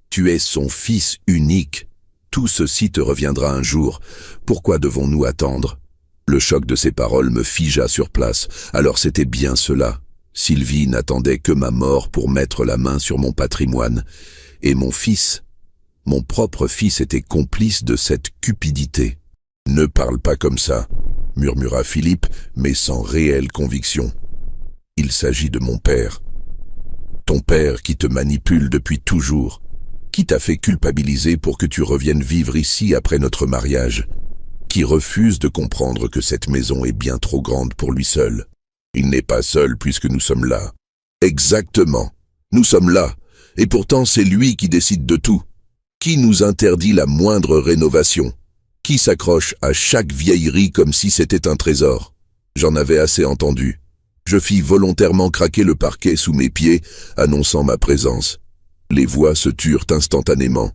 Tu es son fils unique. Tout ceci te reviendra un jour. Pourquoi devons-nous attendre ?» Le choc de ces paroles me figea sur place. Alors c'était bien cela. Sylvie n'attendait que ma mort pour mettre la main sur mon patrimoine. Et mon fils, mon propre fils, était complice de cette cupidité. « Ne parle pas comme ça », murmura Philippe, mais sans réelle conviction. « Il s'agit de mon père. Ton père qui te manipule depuis toujours. Qui t'a fait culpabiliser pour que tu reviennes vivre ici après notre mariage? Qui refuse de comprendre que cette maison est bien trop grande pour lui seul? Il n'est pas seul puisque nous sommes là. » Exactement. Nous sommes là. Et pourtant c'est lui qui décide de tout. Qui nous interdit la moindre rénovation? Qui s'accroche à chaque vieillerie comme si c'était un trésor? J'en avais assez entendu. Je fis volontairement craquer le parquet sous mes pieds, annonçant ma présence. Les voix se turent instantanément.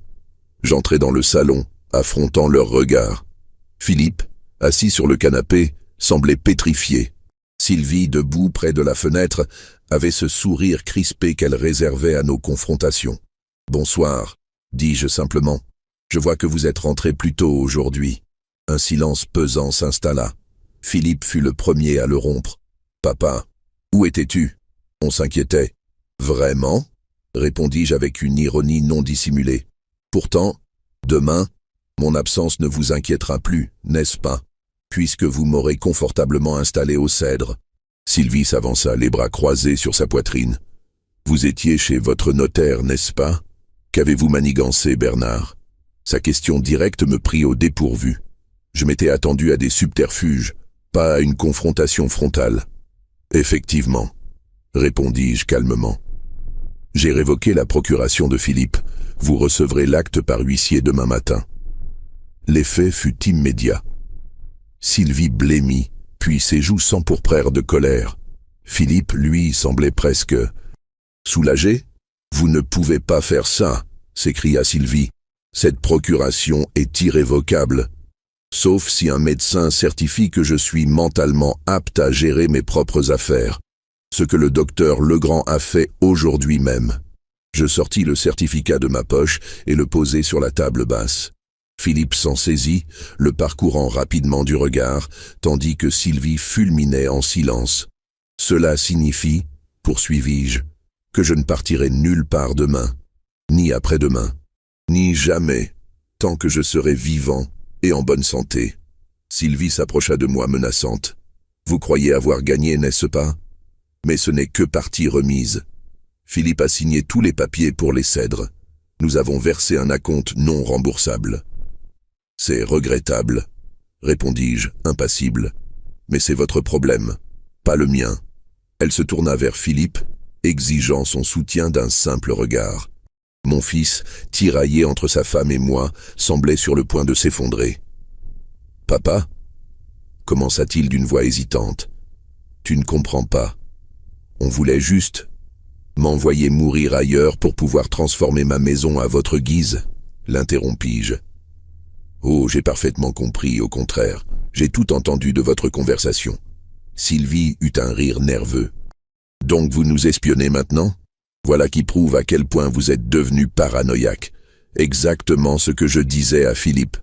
J'entrai dans le salon, affrontant leurs regards. Philippe, assis sur le canapé, semblait pétrifié. Sylvie, debout près de la fenêtre, avait ce sourire crispé qu'elle réservait à nos confrontations. « Bonsoir », dis-je simplement. « Je vois que vous êtes rentré plus tôt aujourd'hui. » Un silence pesant s'installa. Philippe fut le premier à le rompre. « Papa, où étais-tu » On s'inquiétait. « Vraiment » répondis-je avec une ironie non dissimulée. « Pourtant, demain, mon absence ne vous inquiétera plus, n'est-ce pas, puisque vous m'aurez confortablement installé au cèdre. » Sylvie s'avança, les bras croisés sur sa poitrine. « Vous étiez chez votre notaire, n'est-ce pas? Qu'avez-vous manigancé, Bernard ?» Sa question directe me prit au dépourvu. Je m'étais attendu à des subterfuges, pas à une confrontation frontale. « Effectivement, » répondis-je calmement. « J'ai révoqué la procuration de Philippe. Vous recevrez l'acte par huissier demain matin. » L'effet fut immédiat. Sylvie blêmit, puis ses joues s'empourprèrent de colère. Philippe, lui, semblait presque soulagé. « Vous ne pouvez pas faire ça !» s'écria Sylvie. « Cette procuration est irrévocable, sauf si un médecin certifie que je suis mentalement apte à gérer mes propres affaires, ce que le docteur Legrand a fait aujourd'hui même. » Je sortis le certificat de ma poche et le posai sur la table basse. Philippe s'en saisit, le parcourant rapidement du regard, tandis que Sylvie fulminait en silence. « Cela signifie, poursuivis-je, que je ne partirai nulle part demain, ni après-demain, ni jamais, tant que je serai vivant et en bonne santé. » Sylvie s'approcha de moi menaçante. « Vous croyez avoir gagné, n'est-ce pas? Mais ce n'est que partie remise. Philippe a signé tous les papiers pour les cèdres. Nous avons versé un acompte non remboursable. » « C'est regrettable, » répondis-je, impassible. « Mais c'est votre problème, pas le mien. » Elle se tourna vers Philippe, exigeant son soutien d'un simple regard. Mon fils, tiraillé entre sa femme et moi, semblait sur le point de s'effondrer. « Papa » commença-t-il d'une voix hésitante. « Tu ne comprends pas. On voulait juste m'envoyer mourir ailleurs pour pouvoir transformer ma maison à votre guise, » l'interrompis-je. « Oh, j'ai parfaitement compris, au contraire. J'ai tout entendu de votre conversation. » Sylvie eut un rire nerveux. « Donc vous nous espionnez maintenant? Voilà qui prouve à quel point vous êtes devenu paranoïaque. Exactement ce que je disais à Philippe.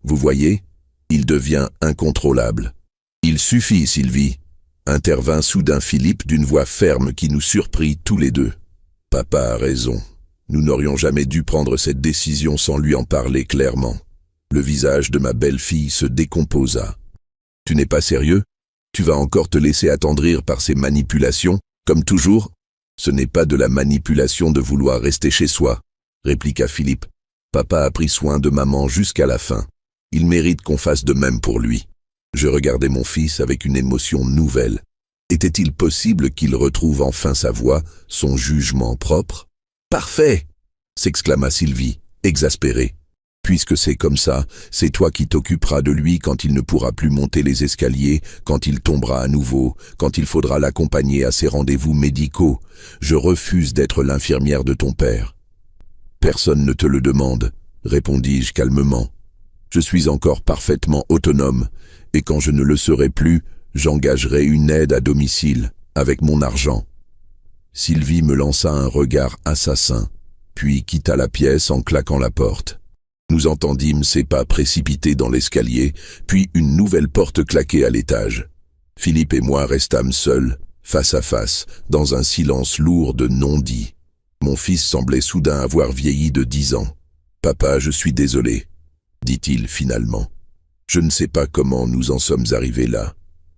Vous voyez, il devient incontrôlable. »« Il suffit, Sylvie, » intervint soudain Philippe d'une voix ferme qui nous surprit tous les deux. « Papa a raison. Nous n'aurions jamais dû prendre cette décision sans lui en parler clairement. » Le visage de ma belle-fille se décomposa. « Tu n'es pas sérieux? Tu vas encore te laisser attendrir par ces manipulations, comme toujours? » « Ce n'est pas de la manipulation de vouloir rester chez soi, » répliqua Philippe. « Papa a pris soin de maman jusqu'à la fin. Il mérite qu'on fasse de même pour lui. » Je regardais mon fils avec une émotion nouvelle. Était-il possible qu'il retrouve enfin sa voix, son jugement propre? « Parfait !» s'exclama Sylvie, exaspérée. « Puisque c'est comme ça, c'est toi qui t'occuperas de lui quand il ne pourra plus monter les escaliers, quand il tombera à nouveau, quand il faudra l'accompagner à ses rendez-vous médicaux. Je refuse d'être l'infirmière de ton père. »« Personne ne te le demande, » répondis-je calmement. « Je suis encore parfaitement autonome, et quand je ne le serai plus, j'engagerai une aide à domicile, avec mon argent. » Sylvie me lança un regard assassin, puis quitta la pièce en claquant la porte. Nous entendîmes ses pas précipités dans l'escalier, puis une nouvelle porte claquer à l'étage. Philippe et moi restâmes seuls, face à face, dans un silence lourd de non-dits. Mon fils semblait soudain avoir vieilli de 10 ans. « Papa, je suis désolé, » dit-il finalement. « Je ne sais pas comment nous en sommes arrivés là. »«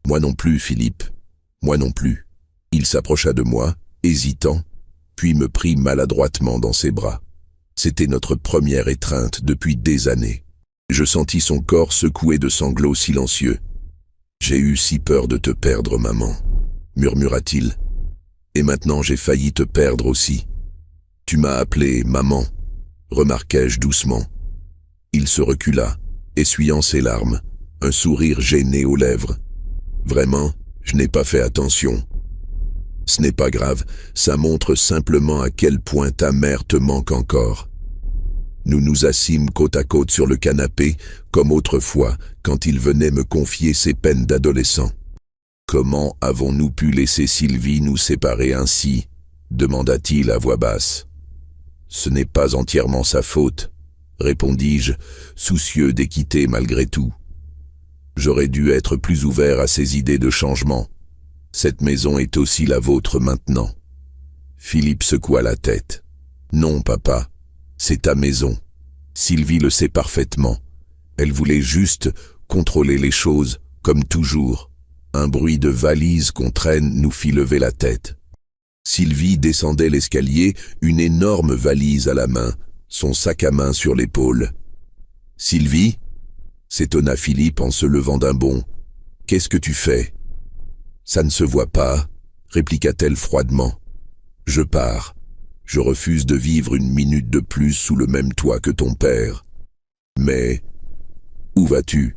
Moi non plus, Philippe. Moi non plus. » Il s'approcha de moi, hésitant, puis me prit maladroitement dans ses bras. C'était notre première étreinte depuis des années. Je sentis son corps secoué de sanglots silencieux. « J'ai eu si peur de te perdre, maman, » murmura-t-il. « Et maintenant j'ai failli te perdre aussi. »« Tu m'as appelé maman, » remarquai-je doucement. Il se recula, essuyant ses larmes, un sourire gêné aux lèvres. Vraiment, je n'ai pas fait attention. Ce n'est pas grave, ça montre simplement à quel point ta mère te manque encore. Nous nous assîmes côte à côte sur le canapé, comme autrefois, quand il venait me confier ses peines d'adolescent. Comment avons-nous pu laisser Sylvie nous séparer ainsi ? Demanda-t-il à voix basse. Ce n'est pas entièrement sa faute, répondis-je, soucieux d'équité malgré tout. J'aurais dû être plus ouvert à ses idées de changement. Cette maison est aussi la vôtre maintenant. Philippe secoua la tête. Non, papa, c'est ta maison. Sylvie le sait parfaitement. Elle voulait juste contrôler les choses, comme toujours. Un bruit de valise qu'on traîne nous fit lever la tête. Sylvie descendait l'escalier, une énorme valise à la main, son sac à main sur l'épaule. « Sylvie ?» s'étonna Philippe en se levant d'un bond. « Qu'est-ce que tu fais ?»« Ça ne se voit pas, » répliqua-t-elle froidement. « Je pars. Je refuse de vivre une minute de plus sous le même toit que ton père. »« Mais, où vas-tu ?»«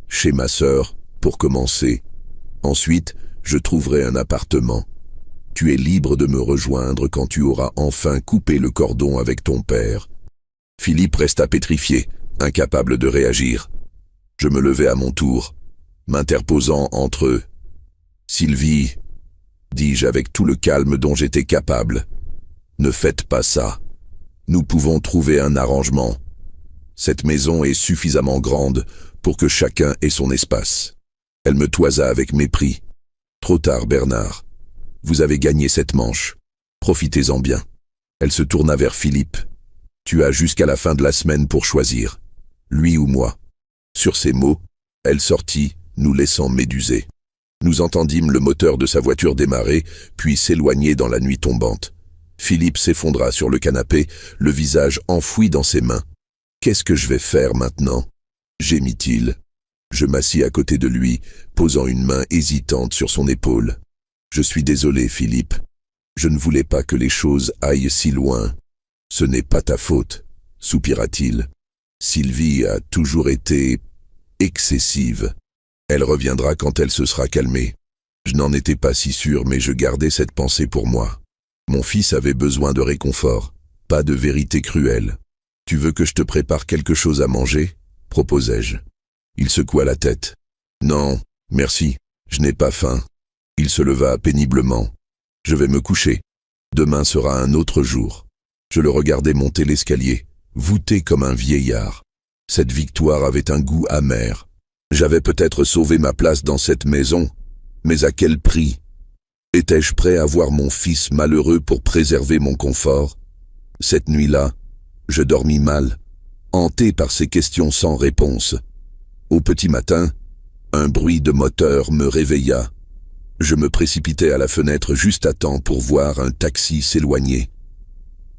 Chez ma sœur, pour commencer. Ensuite, je trouverai un appartement. Tu es libre de me rejoindre quand tu auras enfin coupé le cordon avec ton père. » Philippe resta pétrifié, incapable de réagir. Je me levai à mon tour, m'interposant entre eux. « Sylvie, » dis-je avec tout le calme dont j'étais capable, « ne faites pas ça. Nous pouvons trouver un arrangement. Cette maison est suffisamment grande pour que chacun ait son espace. » Elle me toisa avec mépris. « Trop tard, Bernard. Vous avez gagné cette manche. Profitez-en bien. » Elle se tourna vers Philippe. « Tu as jusqu'à la fin de la semaine pour choisir. Lui ou moi. » Sur ces mots, elle sortit, nous laissant méduser. Nous entendîmes le moteur de sa voiture démarrer, puis s'éloigner dans la nuit tombante. Philippe s'effondra sur le canapé, le visage enfoui dans ses mains. « Qu'est-ce que je vais faire maintenant ?» gémit-il. Je m'assis à côté de lui, posant une main hésitante sur son épaule. « Je suis désolé, Philippe. Je ne voulais pas que les choses aillent si loin. Ce n'est pas ta faute, soupira-t-il. Sylvie a toujours été excessive. Elle reviendra quand elle se sera calmée. Je n'en étais pas si sûr, mais je gardais cette pensée pour moi. Mon fils avait besoin de réconfort, pas de vérité cruelle. Tu veux que je te prépare quelque chose à manger ? Proposai-je. Il secoua la tête. Non, merci, je n'ai pas faim. Il se leva péniblement. Je vais me coucher. Demain sera un autre jour. Je le regardais monter l'escalier, voûté comme un vieillard. Cette victoire avait un goût amer. J'avais peut-être sauvé ma place dans cette maison, mais à quel prix ? Étais-je prêt à voir mon fils malheureux pour préserver mon confort ? Cette nuit-là, je dormis mal, hanté par ces questions sans réponse. Au petit matin, un bruit de moteur me réveilla. Je me précipitai à la fenêtre juste à temps pour voir un taxi s'éloigner.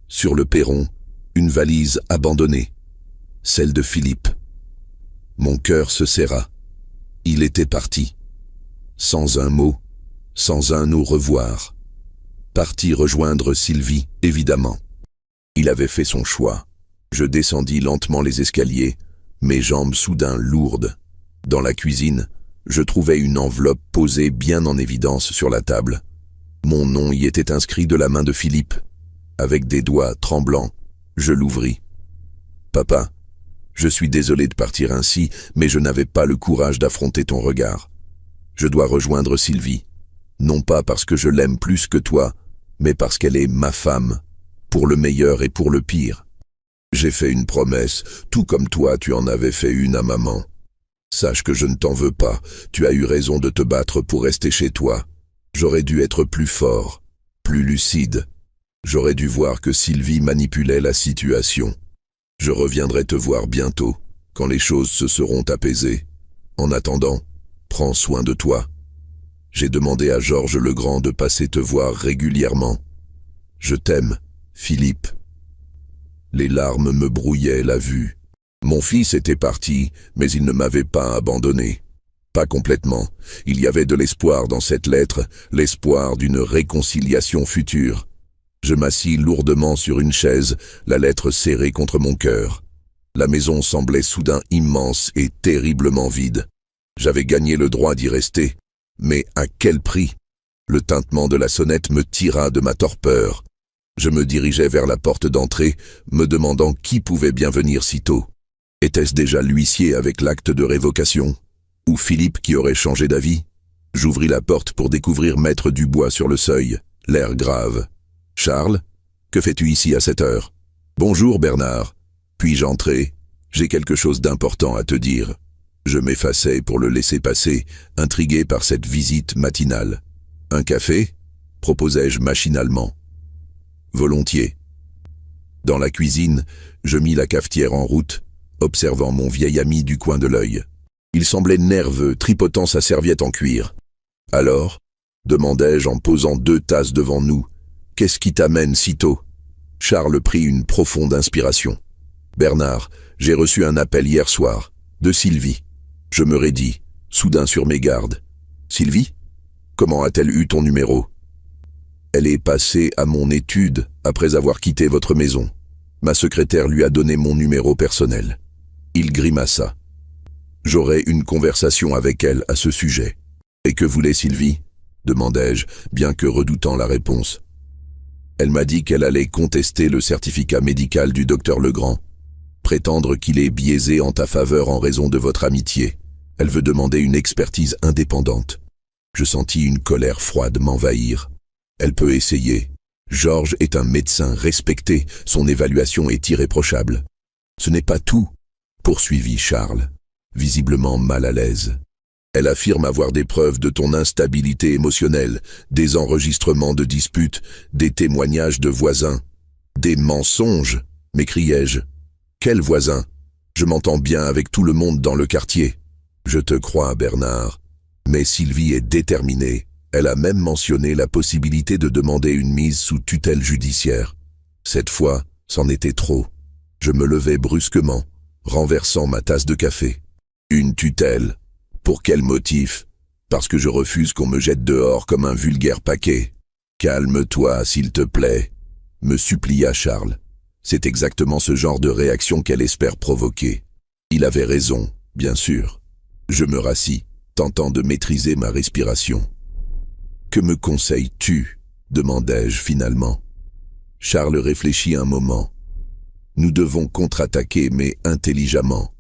Sur le perron, une valise abandonnée, celle de Philippe. Mon cœur se serra. Il était parti. Sans un mot, sans un au revoir. Parti rejoindre Sylvie, évidemment. Il avait fait son choix. Je descendis lentement les escaliers, mes jambes soudain lourdes. Dans la cuisine, je trouvai une enveloppe posée bien en évidence sur la table. Mon nom y était inscrit de la main de Philippe. Avec des doigts tremblants, je l'ouvris. « Papa, je suis désolé de partir ainsi, mais je n'avais pas le courage d'affronter ton regard. Je dois rejoindre Sylvie, non pas parce que je l'aime plus que toi, mais parce qu'elle est ma femme, pour le meilleur et pour le pire. J'ai fait une promesse, tout comme toi tu en avais fait une à maman. Sache que je ne t'en veux pas, tu as eu raison de te battre pour rester chez toi. J'aurais dû être plus fort, plus lucide. J'aurais dû voir que Sylvie manipulait la situation. Je reviendrai te voir bientôt, quand les choses se seront apaisées. En attendant, prends soin de toi. J'ai demandé à Georges Legrand de passer te voir régulièrement. Je t'aime, Philippe. » Les larmes me brouillaient la vue. Mon fils était parti, mais il ne m'avait pas abandonné. Pas complètement. Il y avait de l'espoir dans cette lettre, l'espoir d'une réconciliation future. Je m'assis lourdement sur une chaise, la lettre serrée contre mon cœur. La maison semblait soudain immense et terriblement vide. J'avais gagné le droit d'y rester, mais à quel prix? Le tintement de la sonnette me tira de ma torpeur. Je me dirigeais vers la porte d'entrée, me demandant qui pouvait bien venir si tôt. Était-ce déjà l'huissier avec l'acte de révocation? Ou Philippe qui aurait changé d'avis? J'ouvris la porte pour découvrir Maître Dubois sur le seuil, l'air grave. « Charles, que fais-tu ici à cette heure ?»« Bonjour Bernard. Puis-je entrer? J'ai quelque chose d'important à te dire. » Je m'effaçai pour le laisser passer, intrigué par cette visite matinale. « Un café ?» proposai-je machinalement. « Volontiers. » Dans la cuisine, je mis la cafetière en route, observant mon vieil ami du coin de l'œil. Il semblait nerveux, tripotant sa serviette en cuir. « Alors ?» demandai-je en posant 2 tasses devant nous. « Qu'est-ce qui t'amène si tôt ?» Charles prit une profonde inspiration. « Bernard, j'ai reçu un appel hier soir, de Sylvie. » Je me raidis, soudain sur mes gardes. « Sylvie? Comment a-t-elle eu ton numéro ?»« Elle est passée à mon étude après avoir quitté votre maison. Ma secrétaire lui a donné mon numéro personnel. » Il grimaça. « J'aurai une conversation avec elle à ce sujet. »« Et que voulait Sylvie ?» demandai-je, bien que redoutant la réponse. Elle m'a dit qu'elle allait contester le certificat médical du docteur Legrand, prétendre qu'il est biaisé en ta faveur en raison de votre amitié. Elle veut demander une expertise indépendante. Je sentis une colère froide m'envahir. Elle peut essayer. Georges est un médecin respecté, son évaluation est irréprochable. Ce n'est pas tout, poursuivit Charles, visiblement mal à l'aise. Elle affirme avoir des preuves de ton instabilité émotionnelle, des enregistrements de disputes, des témoignages de voisins. Des mensonges, m'écriai-je. Quel voisin? Je m'entends bien avec tout le monde dans le quartier. Je te crois, Bernard. Mais Sylvie est déterminée. Elle a même mentionné la possibilité de demander une mise sous tutelle judiciaire. Cette fois, c'en était trop. Je me levai brusquement, renversant ma tasse de café. Une tutelle? Pour quel motif? Parce que je refuse qu'on me jette dehors comme un vulgaire paquet. Calme-toi, s'il te plaît, me supplia Charles. C'est exactement ce genre de réaction qu'elle espère provoquer. Il avait raison, bien sûr. Je me rassis, tentant de maîtriser ma respiration. « Que me conseilles-tu » demandai-je finalement. Charles réfléchit un moment. « Nous devons contre-attaquer, mais intelligemment.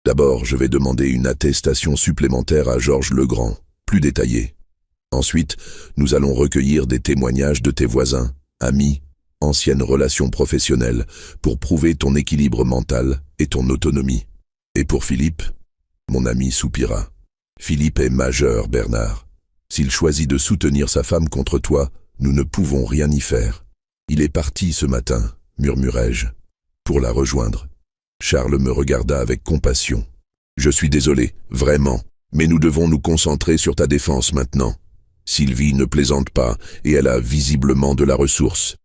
D'abord, je vais demander une attestation supplémentaire à Georges Legrand, plus détaillée. Ensuite, nous allons recueillir des témoignages de tes voisins, amis, anciennes relations professionnelles, pour prouver ton équilibre mental et ton autonomie. Et pour Philippe ?» Mon ami soupira. « Philippe est majeur, Bernard. S'il choisit de soutenir sa femme contre toi, nous ne pouvons rien y faire. Il est parti ce matin, murmurai-je, pour la rejoindre. » Charles me regarda avec compassion. « Je suis désolé, vraiment, mais nous devons nous concentrer sur ta défense maintenant. Sylvie ne plaisante pas et elle a visiblement de la ressource. »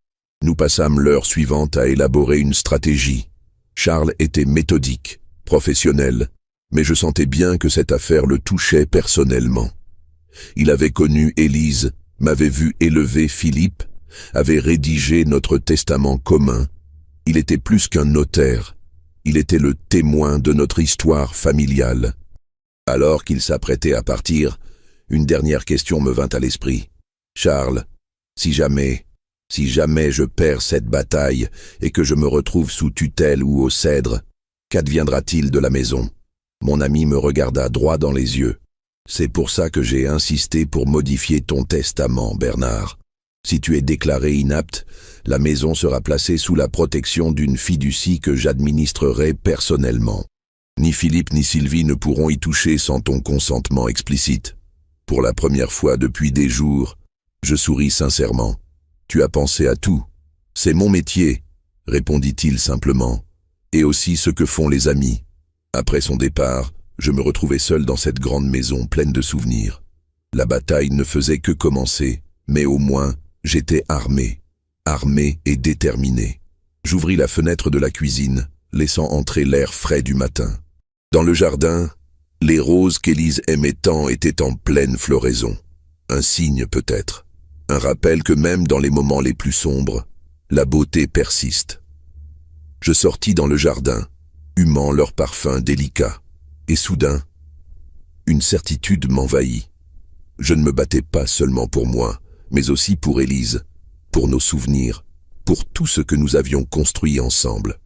Nous passâmes l'heure suivante à élaborer une stratégie. Charles était méthodique, professionnel, mais je sentais bien que cette affaire le touchait personnellement. Il avait connu Élise, m'avait vu élever Philippe, avait rédigé notre testament commun. Il était plus qu'un notaire. Il était le témoin de notre histoire familiale. Alors qu'il s'apprêtait à partir, une dernière question me vint à l'esprit. « Charles, si jamais je perds cette bataille et que je me retrouve sous tutelle ou au cèdre, qu'adviendra-t-il de la maison ?» Mon ami me regarda droit dans les yeux. « C'est pour ça que j'ai insisté pour modifier ton testament, Bernard. Si tu es déclaré inapte, la maison sera placée sous la protection d'une fiducie que j'administrerai personnellement. Ni Philippe ni Sylvie ne pourront y toucher sans ton consentement explicite. » Pour la première fois depuis des jours, je souris sincèrement. « Tu as pensé à tout. C'est mon métier, » répondit-il simplement, « et aussi ce que font les amis. » Après son départ, je me retrouvais seul dans cette grande maison pleine de souvenirs. La bataille ne faisait que commencer, mais au moins, j'étais armé et déterminé. J'ouvris la fenêtre de la cuisine, laissant entrer l'air frais du matin. Dans le jardin, les roses qu'Élise aimait tant étaient en pleine floraison. Un signe peut-être, un rappel que même dans les moments les plus sombres, la beauté persiste. Je sortis dans le jardin. humant leur parfum délicat. Et soudain, une certitude m'envahit. Je ne me battais pas seulement pour moi, mais aussi pour Élise, pour nos souvenirs, pour tout ce que nous avions construit ensemble.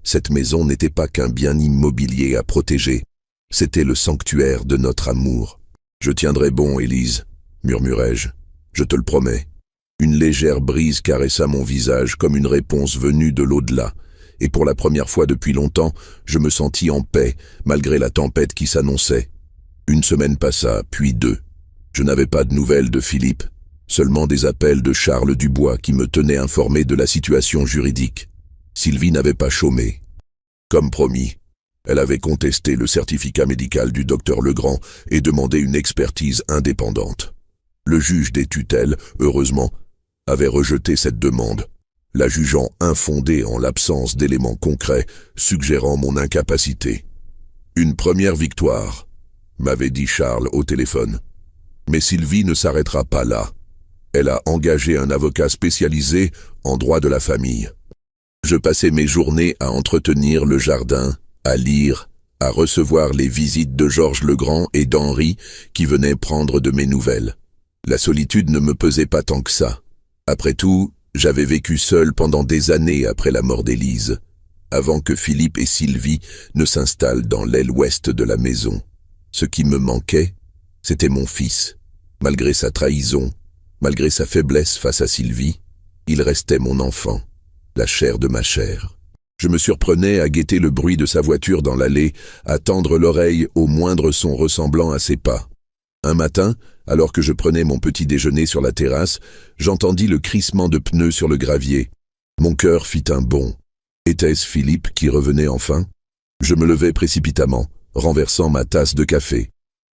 Cette maison n'était pas qu'un bien immobilier à protéger, c'était le sanctuaire de notre amour. « Je tiendrai bon, Élise », murmurai-je, « je te le promets. » Une légère brise caressa mon visage comme une réponse venue de l'au-delà, et pour la première fois depuis longtemps, je me sentis en paix, malgré la tempête qui s'annonçait. Une semaine passa, puis 2. Je n'avais pas de nouvelles de Philippe, seulement des appels de Charles Dubois qui me tenaient informé de la situation juridique. Sylvie n'avait pas chômé. Comme promis, elle avait contesté le certificat médical du docteur Legrand et demandé une expertise indépendante. Le juge des tutelles, heureusement, avait rejeté cette demande, la jugeant infondée en l'absence d'éléments concrets suggérant mon incapacité. Une première victoire, m'avait dit Charles au téléphone. Mais Sylvie ne s'arrêtera pas là. Elle a engagé un avocat spécialisé en droit de la famille. Je passais mes journées à entretenir le jardin, à lire, à recevoir les visites de Georges Legrand et d'Henri qui venaient prendre de mes nouvelles. La solitude ne me pesait pas tant que ça. Après tout, j'avais vécu seul pendant des années après la mort d'Élise, avant que Philippe et Sylvie ne s'installent dans l'aile ouest de la maison. Ce qui me manquait, c'était mon fils. Malgré sa trahison, malgré sa faiblesse face à Sylvie, il restait mon enfant, la chair de ma chair. Je me surprenais à guetter le bruit de sa voiture dans l'allée, à tendre l'oreille au moindre son ressemblant à ses pas. Un matin, alors que je prenais mon petit déjeuner sur la terrasse, j'entendis le crissement de pneus sur le gravier. Mon cœur fit un bond. Était-ce Philippe qui revenait enfin? Je me levai précipitamment, renversant ma tasse de café.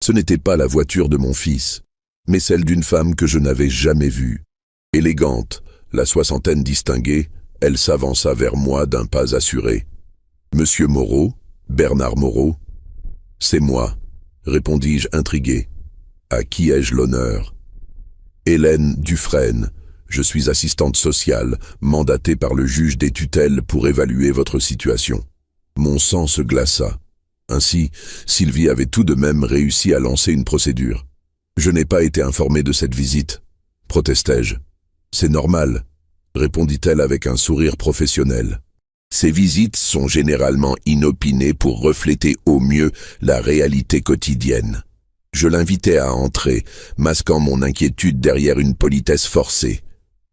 Ce n'était pas la voiture de mon fils, mais celle d'une femme que je n'avais jamais vue. Élégante, la soixantaine distinguée, elle s'avança vers moi d'un pas assuré. « Monsieur Moreau, Bernard Moreau ?»« C'est moi, » répondis-je intrigué. « À qui ai-je l'honneur ?»« Hélène Dufresne, je suis assistante sociale, mandatée par le juge des tutelles pour évaluer votre situation. » Mon sang se glaça. Ainsi, Sylvie avait tout de même réussi à lancer une procédure. « Je n'ai pas été informée de cette visite, » protestai-je. « C'est normal, » répondit-elle avec un sourire professionnel. « Ces visites sont généralement inopinées pour refléter au mieux la réalité quotidienne. » Je l'invitai à entrer, masquant mon inquiétude derrière une politesse forcée.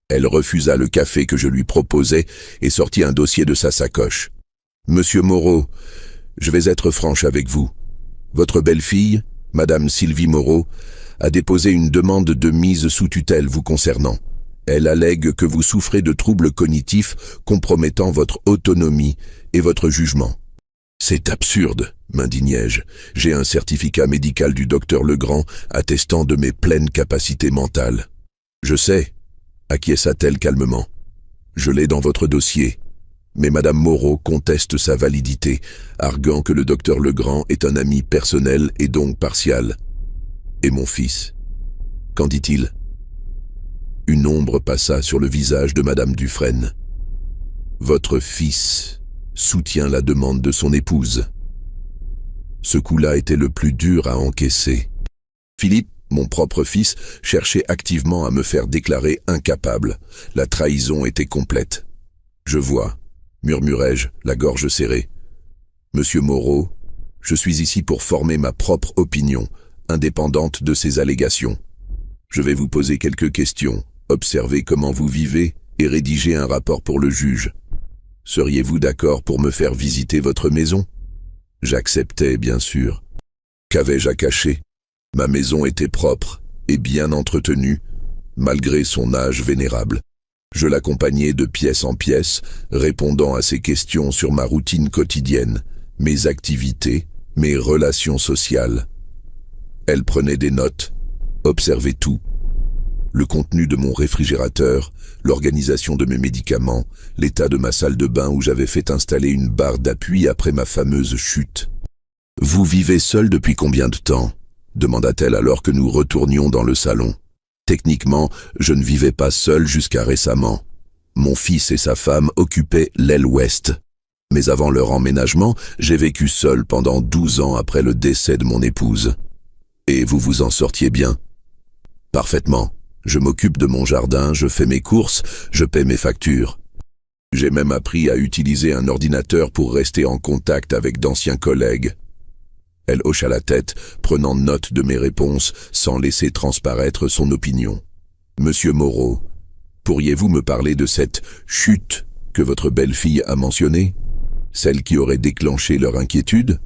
Elle refusa le café que je lui proposais et sortit un dossier de sa sacoche. « Monsieur Moreau, je vais être franche avec vous. Votre belle-fille, Madame Sylvie Moreau, a déposé une demande de mise sous tutelle vous concernant. Elle allègue que vous souffrez de troubles cognitifs compromettant votre autonomie et votre jugement. » « C'est absurde, m'indignai-je. J'ai un certificat médical du docteur Legrand attestant de mes pleines capacités mentales. »« Je sais, » acquiesça-t-elle calmement. « Je l'ai dans votre dossier. Mais Madame Moreau conteste sa validité, arguant que le docteur Legrand est un ami personnel et donc partial. Et mon fils, qu'en dit-il ? » Une ombre passa sur le visage de Madame Dufresne. « Votre fils soutient la demande de son épouse. » Ce coup-là était le plus dur à encaisser. Philippe, mon propre fils, cherchait activement à me faire déclarer incapable. La trahison était complète. « Je vois, » murmurai-je, la gorge serrée. « Monsieur Moreau, je suis ici pour former ma propre opinion, indépendante de ces allégations. Je vais vous poser quelques questions, observer comment vous vivez et rédiger un rapport pour le juge. Seriez-vous d'accord pour me faire visiter votre maison ? » J'acceptais, bien sûr. Qu'avais-je à cacher ? Ma maison était propre et bien entretenue, malgré son âge vénérable. Je l'accompagnais de pièce en pièce, répondant à ses questions sur ma routine quotidienne, mes activités, mes relations sociales. Elle prenait des notes, observait tout. Le contenu de mon réfrigérateur, l'organisation de mes médicaments, l'état de ma salle de bain où j'avais fait installer une barre d'appui après ma fameuse chute. « Vous vivez seul depuis combien de temps ?» demanda-t-elle alors que nous retournions dans le salon. Techniquement, je ne vivais pas seul jusqu'à récemment. Mon fils et sa femme occupaient l'aile ouest. Mais avant leur emménagement, j'ai vécu seul pendant 12 ans après le décès de mon épouse. Et vous vous en sortiez bien? Parfaitement. Je m'occupe de mon jardin, je fais mes courses, je paie mes factures. J'ai même appris à utiliser un ordinateur pour rester en contact avec d'anciens collègues. Elle hocha la tête, prenant note de mes réponses sans laisser transparaître son opinion. Monsieur Moreau, pourriez-vous me parler de cette chute que votre belle-fille a mentionnée? Celle qui aurait déclenché leur inquiétude?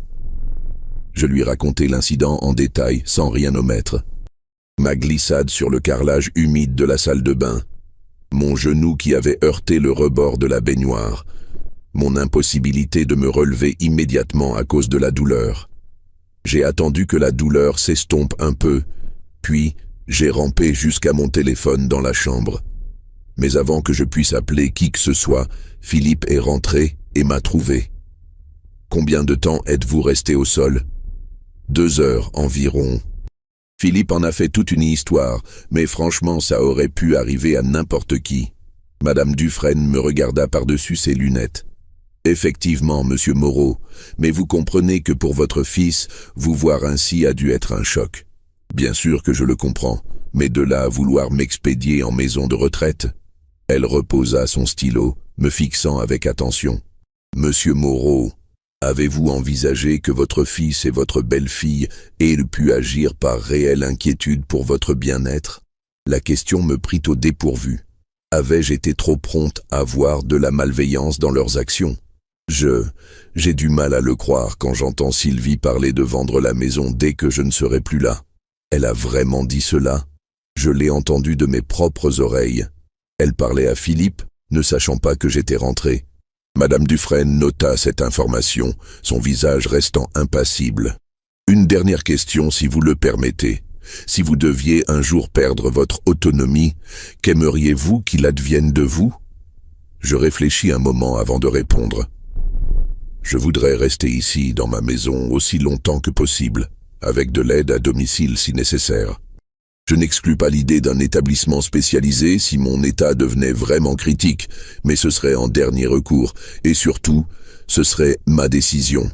Je lui racontai l'incident en détail, sans rien omettre. Ma glissade sur le carrelage humide de la salle de bain, mon genou qui avait heurté le rebord de la baignoire, mon impossibilité de me relever immédiatement à cause de la douleur. J'ai attendu que la douleur s'estompe un peu, puis j'ai rampé jusqu'à mon téléphone dans la chambre. Mais avant que je puisse appeler qui que ce soit, Philippe est rentré et m'a trouvé. Combien de temps êtes-vous resté au sol? 2 heures environ. Philippe en a fait toute une histoire, mais franchement ça aurait pu arriver à n'importe qui. Madame Dufresne me regarda par-dessus ses lunettes. Effectivement, monsieur Moreau, mais vous comprenez que pour votre fils, vous voir ainsi a dû être un choc. Bien sûr que je le comprends, mais de là à vouloir m'expédier en maison de retraite? Elle reposa son stylo, me fixant avec attention. Monsieur Moreau, avez-vous envisagé que votre fils et votre belle-fille aient pu agir par réelle inquiétude pour votre bien-être? La question me prit au dépourvu. Avais-je été trop prompte à voir de la malveillance dans leurs actions? J'ai du mal à le croire quand j'entends Sylvie parler de vendre la maison dès que je ne serai plus là. Elle a vraiment dit cela? Je l'ai entendu de mes propres oreilles. Elle parlait à Philippe, ne sachant pas que j'étais rentré. Madame Dufresne nota cette information, son visage restant impassible. Une dernière question, si vous le permettez. Si vous deviez un jour perdre votre autonomie, qu'aimeriez-vous qu'il advienne de vous? Je réfléchis un moment avant de répondre. Je voudrais rester ici, dans ma maison, aussi longtemps que possible, avec de l'aide à domicile si nécessaire. Je n'exclus pas l'idée d'un établissement spécialisé si mon état devenait vraiment critique, mais ce serait en dernier recours, et surtout, ce serait ma décision.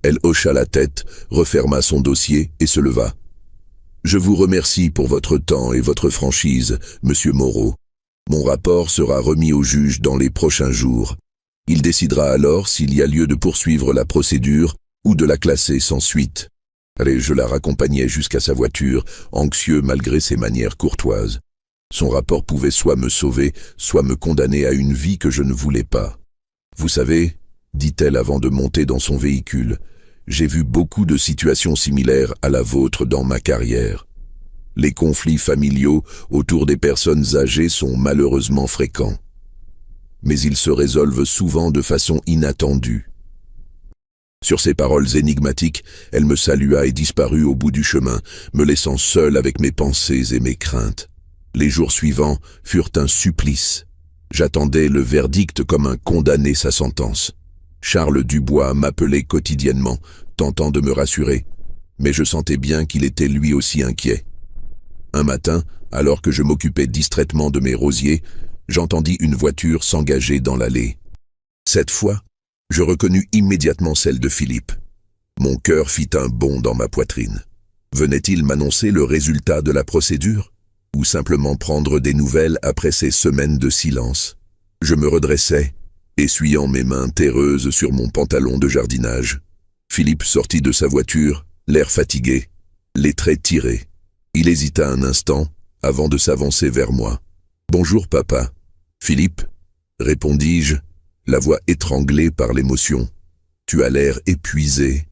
Elle hocha la tête, referma son dossier et se leva. Je vous remercie pour votre temps et votre franchise, monsieur Moreau. Mon rapport sera remis au juge dans les prochains jours. Il décidera alors s'il y a lieu de poursuivre la procédure ou de la classer sans suite. Allez, je la raccompagnai jusqu'à sa voiture, anxieux malgré ses manières courtoises. Son rapport pouvait soit me sauver, soit me condamner à une vie que je ne voulais pas. Vous savez, dit-elle avant de monter dans son véhicule, j'ai vu beaucoup de situations similaires à la vôtre dans ma carrière. Les conflits familiaux autour des personnes âgées sont malheureusement fréquents. Mais ils se résolvent souvent de façon inattendue. Sur ces paroles énigmatiques, elle me salua et disparut au bout du chemin, me laissant seul avec mes pensées et mes craintes. Les jours suivants furent un supplice. J'attendais le verdict comme un condamné sa sentence. Charles Dubois m'appelait quotidiennement, tentant de me rassurer, mais je sentais bien qu'il était lui aussi inquiet. Un matin, alors que je m'occupais distraitement de mes rosiers, j'entendis une voiture s'engager dans l'allée. Cette fois, je reconnus immédiatement celle de Philippe. Mon cœur fit un bond dans ma poitrine. Venait-il m'annoncer le résultat de la procédure? Ou simplement prendre des nouvelles après ces semaines de silence? Je me redressai, essuyant mes mains terreuses sur mon pantalon de jardinage. Philippe sortit de sa voiture, l'air fatigué, les traits tirés. Il hésita un instant, avant de s'avancer vers moi. « Bonjour, papa. »« Philippe ?» répondis-je, la voix étranglée par l'émotion. « Tu as l'air épuisé. »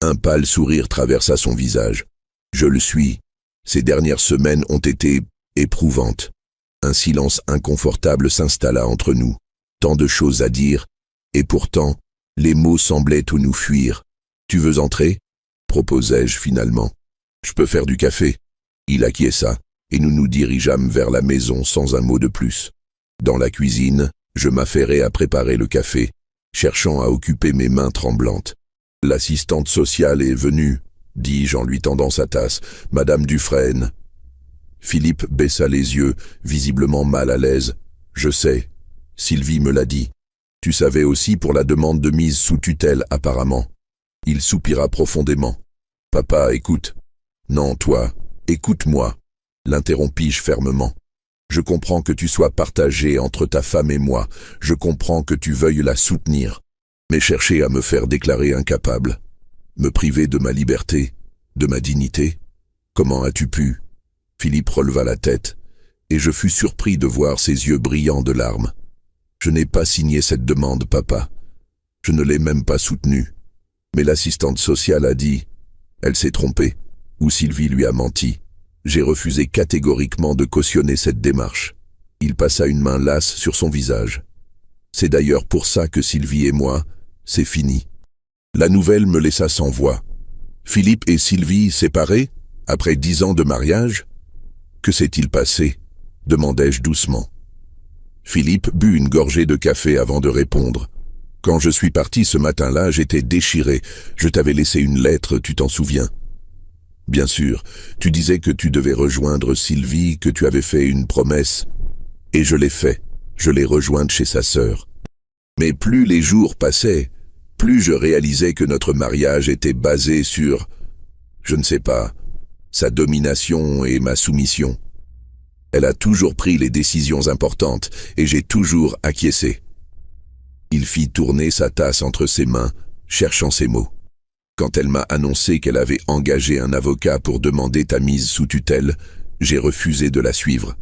Un pâle sourire traversa son visage. « Je le suis. Ces dernières semaines ont été éprouvantes. » Un silence inconfortable s'installa entre nous. Tant de choses à dire, et pourtant, les mots semblaient tout nous fuir. « Tu veux entrer ?» proposai-je finalement. « Je peux faire du café. » Il acquiesça, et nous nous dirigeâmes vers la maison sans un mot de plus. Dans la cuisine, je m'affairai à préparer le café, cherchant à occuper mes mains tremblantes. « L'assistante sociale est venue, » dis-je en lui tendant sa tasse, « Madame Dufresne. » Philippe baissa les yeux, visiblement mal à l'aise. « Je sais. Sylvie me l'a dit. » Tu savais aussi pour la demande de mise sous tutelle apparemment. Il soupira profondément. Papa, écoute. Non, toi, écoute-moi, l'interrompis-je fermement. Je comprends que tu sois partagé entre ta femme et moi, je comprends que tu veuilles la soutenir, mais chercher à me faire déclarer incapable, me priver de ma liberté, de ma dignité, comment as-tu pu? Philippe releva la tête, et je fus surpris de voir ses yeux brillants de larmes. Je n'ai pas signé cette demande, papa. Je ne l'ai même pas soutenue. Mais l'assistante sociale a dit, elle s'est trompée, ou Sylvie lui a menti. J'ai refusé catégoriquement de cautionner cette démarche. Il passa une main lasse sur son visage. C'est d'ailleurs pour ça que Sylvie et moi, c'est fini. La nouvelle me laissa sans voix. Philippe et Sylvie séparés, après 10 ans de mariage? Que s'est-il passé? Demandai-je doucement. Philippe but une gorgée de café avant de répondre. Quand je suis parti ce matin-là, j'étais déchiré. Je t'avais laissé une lettre, tu t'en souviens? Bien sûr, tu disais que tu devais rejoindre Sylvie, que tu avais fait une promesse. Et je l'ai fait, je l'ai rejointe chez sa sœur. Mais plus les jours passaient, plus je réalisais que notre mariage était basé sur, je ne sais pas, sa domination et ma soumission. Elle a toujours pris les décisions importantes et j'ai toujours acquiescé. Il fit tourner sa tasse entre ses mains, cherchant ses mots. Quand elle m'a annoncé qu'elle avait engagé un avocat pour demander ta mise sous tutelle, j'ai refusé de la suivre.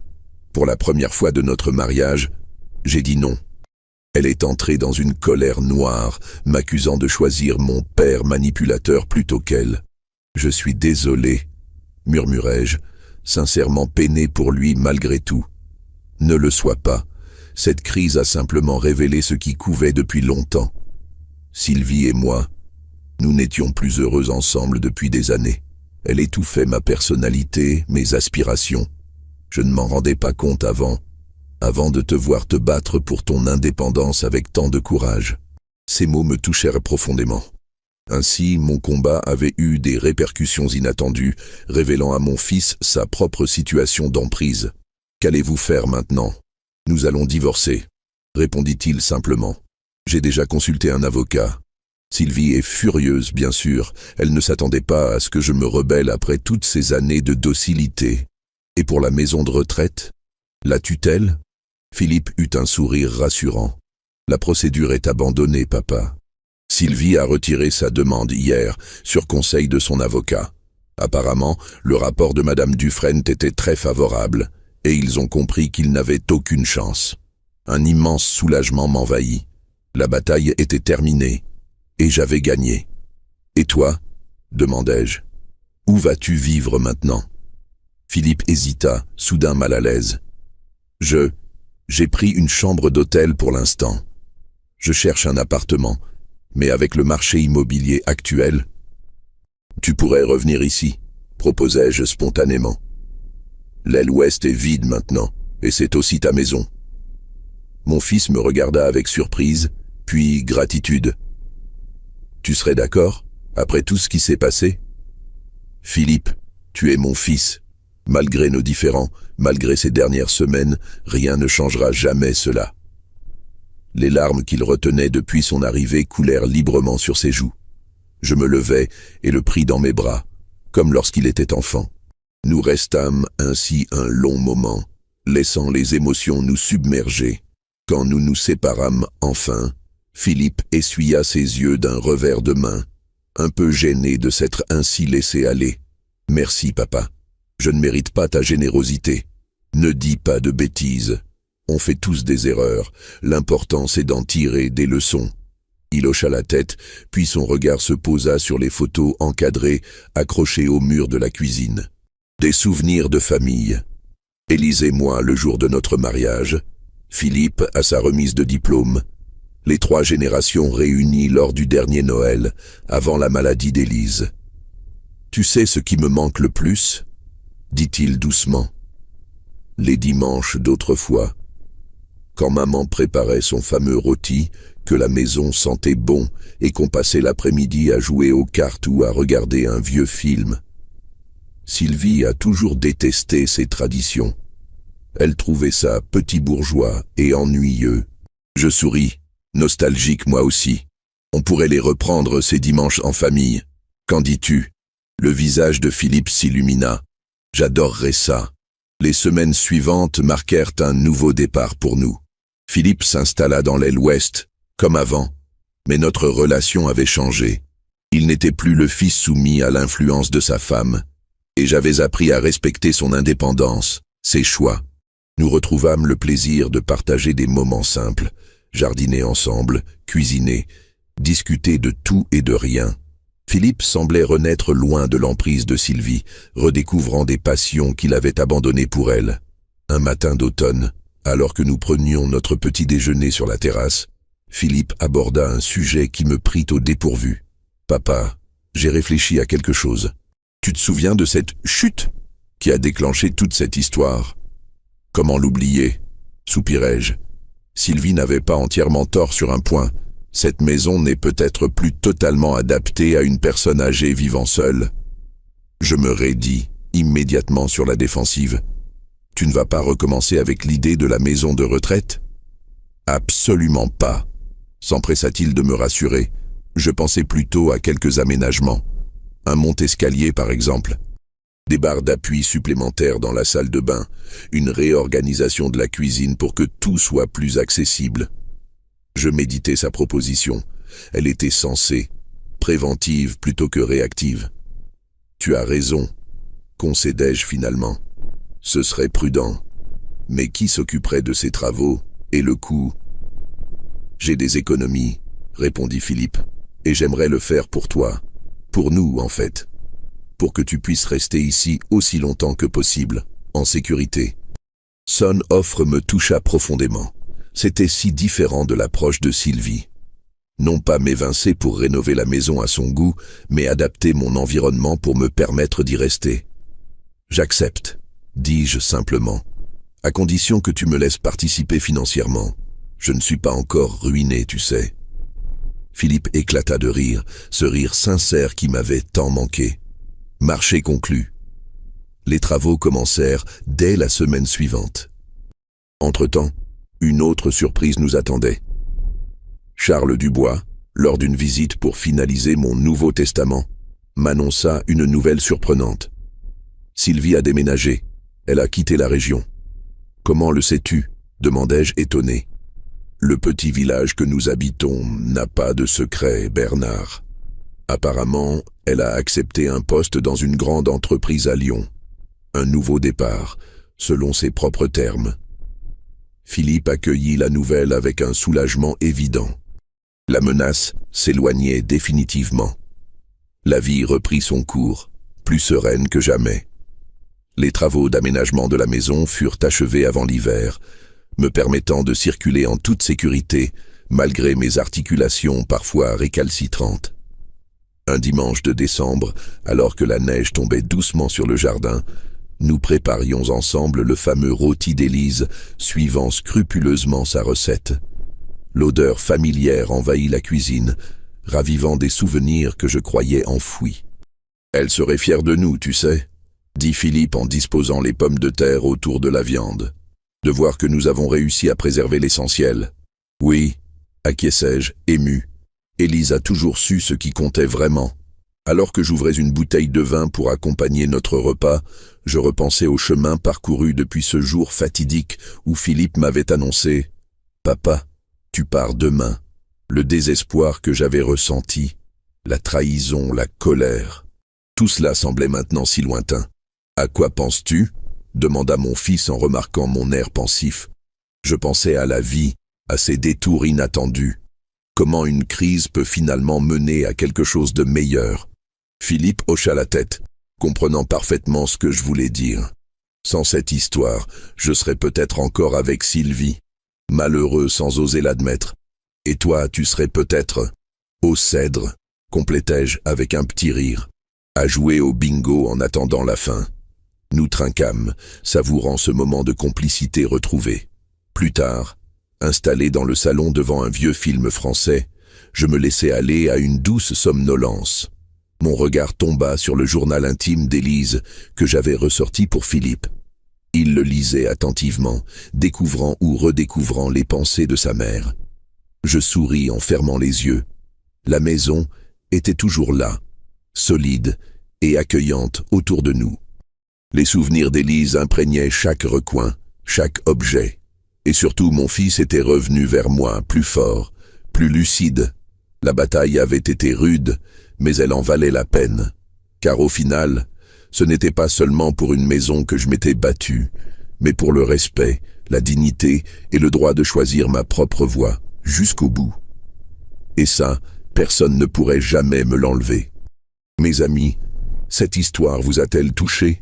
Pour la première fois de notre mariage, j'ai dit non. Elle est entrée dans une colère noire, m'accusant de choisir mon père manipulateur plutôt qu'elle. Je suis désolé, murmurai-je, sincèrement peiné pour lui malgré tout. Ne le sois pas. Cette crise a simplement révélé ce qui couvait depuis longtemps. Sylvie et moi, nous n'étions plus heureux ensemble depuis des années. Elle étouffait ma personnalité, mes aspirations. Je ne m'en rendais pas compte avant de te voir te battre pour ton indépendance avec tant de courage. Ces mots me touchèrent profondément. Ainsi, mon combat avait eu des répercussions inattendues, révélant à mon fils sa propre situation d'emprise. Qu'allez-vous faire maintenant? Nous allons divorcer, répondit-il simplement. J'ai déjà consulté un avocat. Sylvie est furieuse, bien sûr. Elle ne s'attendait pas à ce que je me rebelle après toutes ces années de docilité. Et pour la maison de retraite? La tutelle? Philippe eut un sourire rassurant. La procédure est abandonnée, papa. Sylvie a retiré sa demande hier, sur conseil de son avocat. Apparemment, le rapport de Madame Dufresne était très favorable, et ils ont compris qu'ils n'avaient aucune chance. Un immense soulagement m'envahit. La bataille était terminée, et j'avais gagné. Et toi? Demandai-je. Où vas-tu vivre maintenant? Philippe hésita, soudain mal à l'aise. J'ai pris une chambre d'hôtel pour l'instant. Je cherche un appartement, mais avec le marché immobilier actuel, tu pourrais revenir ici, proposai-je spontanément. L'aile ouest est vide maintenant, et c'est aussi ta maison. Mon fils me regarda avec surprise, puis gratitude. Tu serais d'accord, après tout ce qui s'est passé? Philippe, tu es mon fils. Malgré nos différends, malgré ces dernières semaines, rien ne changera jamais cela. Les larmes qu'il retenait depuis son arrivée coulèrent librement sur ses joues. Je me levai et le pris dans mes bras, comme lorsqu'il était enfant. Nous restâmes ainsi un long moment, laissant les émotions nous submerger. Quand nous nous séparâmes enfin, Philippe essuya ses yeux d'un revers de main, un peu gêné de s'être ainsi laissé aller. « Merci, papa. Je ne mérite pas ta générosité. Ne dis pas de bêtises. On fait tous des erreurs. L'important, c'est d'en tirer des leçons. » Il hocha la tête, puis son regard se posa sur les photos encadrées, accrochées au mur de la cuisine. Des souvenirs de famille. Élise et moi le jour de notre mariage. Philippe à sa remise de diplôme. Les 3 générations réunies lors du dernier Noël, avant la maladie d'Élise. « Tu sais ce qui me manque le plus ?» dit-il doucement. « Les dimanches d'autrefois. Quand maman préparait son fameux rôti, que la maison sentait bon et qu'on passait l'après-midi à jouer aux cartes ou à regarder un vieux film. Sylvie a toujours détesté ces traditions. Elle trouvait ça petit bourgeois et ennuyeux. Je souris. Nostalgique moi aussi. On pourrait les reprendre ces dimanches en famille. Qu'en dis-tu? Le visage de Philippe s'illumina. J'adorerais ça. Les semaines suivantes marquèrent un nouveau départ pour nous. Philippe s'installa dans l'aile ouest, comme avant, mais notre relation avait changé. Il n'était plus le fils soumis à l'influence de sa femme, et j'avais appris à respecter son indépendance, ses choix. Nous retrouvâmes le plaisir de partager des moments simples, jardiner ensemble, cuisiner, discuter de tout et de rien. Philippe semblait renaître loin de l'emprise de Sylvie, redécouvrant des passions qu'il avait abandonnées pour elle. Un matin d'automne, alors que nous prenions notre petit déjeuner sur la terrasse, Philippe aborda un sujet qui me prit au dépourvu. « Papa, j'ai réfléchi à quelque chose. Tu te souviens de cette chute qui a déclenché toute cette histoire? Comment l'oublier? Soupirai-je. Sylvie n'avait pas entièrement tort sur un point. Cette maison n'est peut-être plus totalement adaptée à une personne âgée vivant seule. Je me raidis immédiatement sur la défensive. Tu ne vas pas recommencer avec l'idée de la maison de retraite? Absolument pas, s'empressa-t-il de me rassurer. Je pensais plutôt à quelques aménagements. Un monte-escalier par exemple. Des barres d'appui supplémentaires dans la salle de bain, une réorganisation de la cuisine pour que tout soit plus accessible. Je méditais sa proposition. Elle était sensée, préventive plutôt que réactive. Tu as raison, concédai-je finalement. Ce serait prudent. Mais qui s'occuperait de ces travaux et le coût? J'ai des économies, répondit Philippe, et j'aimerais le faire pour toi. Pour nous, en fait. Pour que tu puisses rester ici aussi longtemps que possible, en sécurité. Son offre me toucha profondément. C'était si différent de l'approche de Sylvie. Non pas m'évincer pour rénover la maison à son goût, mais adapter mon environnement pour me permettre d'y rester. J'accepte, dis-je simplement, à condition que tu me laisses participer financièrement. Je ne suis pas encore ruiné, tu sais. Philippe éclata de rire, ce rire sincère qui m'avait tant manqué. Marché conclu. Les travaux commencèrent dès la semaine suivante. Entre-temps, une autre surprise nous attendait. Charles Dubois, lors d'une visite pour finaliser mon Nouveau Testament, m'annonça une nouvelle surprenante. Sylvie a déménagé. Elle a quitté la région. Comment le sais-tu? Demandai-je étonné. Le petit village que nous habitons n'a pas de secret, Bernard. Apparemment, elle a accepté un poste dans une grande entreprise à Lyon. Un nouveau départ, selon ses propres termes. Philippe accueillit la nouvelle avec un soulagement évident. La menace s'éloignait définitivement. La vie reprit son cours, plus sereine que jamais. Les travaux d'aménagement de la maison furent achevés avant l'hiver, me permettant de circuler en toute sécurité, malgré mes articulations parfois récalcitrantes. Un dimanche de décembre, alors que la neige tombait doucement sur le jardin, nous préparions ensemble le fameux rôti d'Élise, suivant scrupuleusement sa recette. L'odeur familière envahit la cuisine, ravivant des souvenirs que je croyais enfouis. « Elle serait fière de nous, tu sais », dit Philippe en disposant les pommes de terre autour de la viande. « De voir que nous avons réussi à préserver l'essentiel. » « Oui, acquiesçai-je, ému. Élise a toujours su ce qui comptait vraiment. Alors que j'ouvrais une bouteille de vin pour accompagner notre repas, je repensais au chemin parcouru depuis ce jour fatidique où Philippe m'avait annoncé « Papa, tu pars demain ». Le désespoir que j'avais ressenti, la trahison, la colère, tout cela semblait maintenant si lointain. « À quoi penses-tu » demanda mon fils en remarquant mon air pensif. Je pensais à la vie, à ses détours inattendus. Comment une crise peut finalement mener à quelque chose de meilleur. Philippe hocha la tête, comprenant parfaitement ce que je voulais dire. Sans cette histoire, je serais peut-être encore avec Sylvie, malheureux sans oser l'admettre. Et toi, tu serais peut-être au cèdre, complétai-je avec un petit rire, à jouer au bingo en attendant la fin. Nous trinquâmes, savourant ce moment de complicité retrouvée. Plus tard, installé dans le salon devant un vieux film français, je me laissai aller à une douce somnolence. Mon regard tomba sur le journal intime d'Élise que j'avais ressorti pour Philippe. Il le lisait attentivement, découvrant ou redécouvrant les pensées de sa mère. Je souris en fermant les yeux. La maison était toujours là, solide et accueillante autour de nous. Les souvenirs d'Élise imprégnaient chaque recoin, chaque objet. Et surtout, mon fils était revenu vers moi, plus fort, plus lucide. La bataille avait été rude, mais elle en valait la peine. Car au final, ce n'était pas seulement pour une maison que je m'étais battu, mais pour le respect, la dignité et le droit de choisir ma propre voie, jusqu'au bout. Et ça, personne ne pourrait jamais me l'enlever. Mes amis, cette histoire vous a-t-elle touché?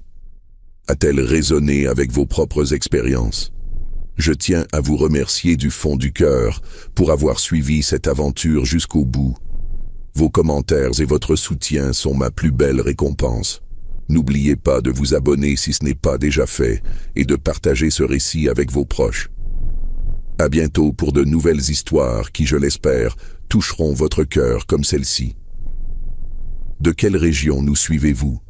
A-t-elle résonné avec vos propres expériences? Je tiens à vous remercier du fond du cœur pour avoir suivi cette aventure jusqu'au bout. Vos commentaires et votre soutien sont ma plus belle récompense. N'oubliez pas de vous abonner si ce n'est pas déjà fait et de partager ce récit avec vos proches. À bientôt pour de nouvelles histoires qui, je l'espère, toucheront votre cœur comme celle-ci. De quelle région nous suivez-vous ?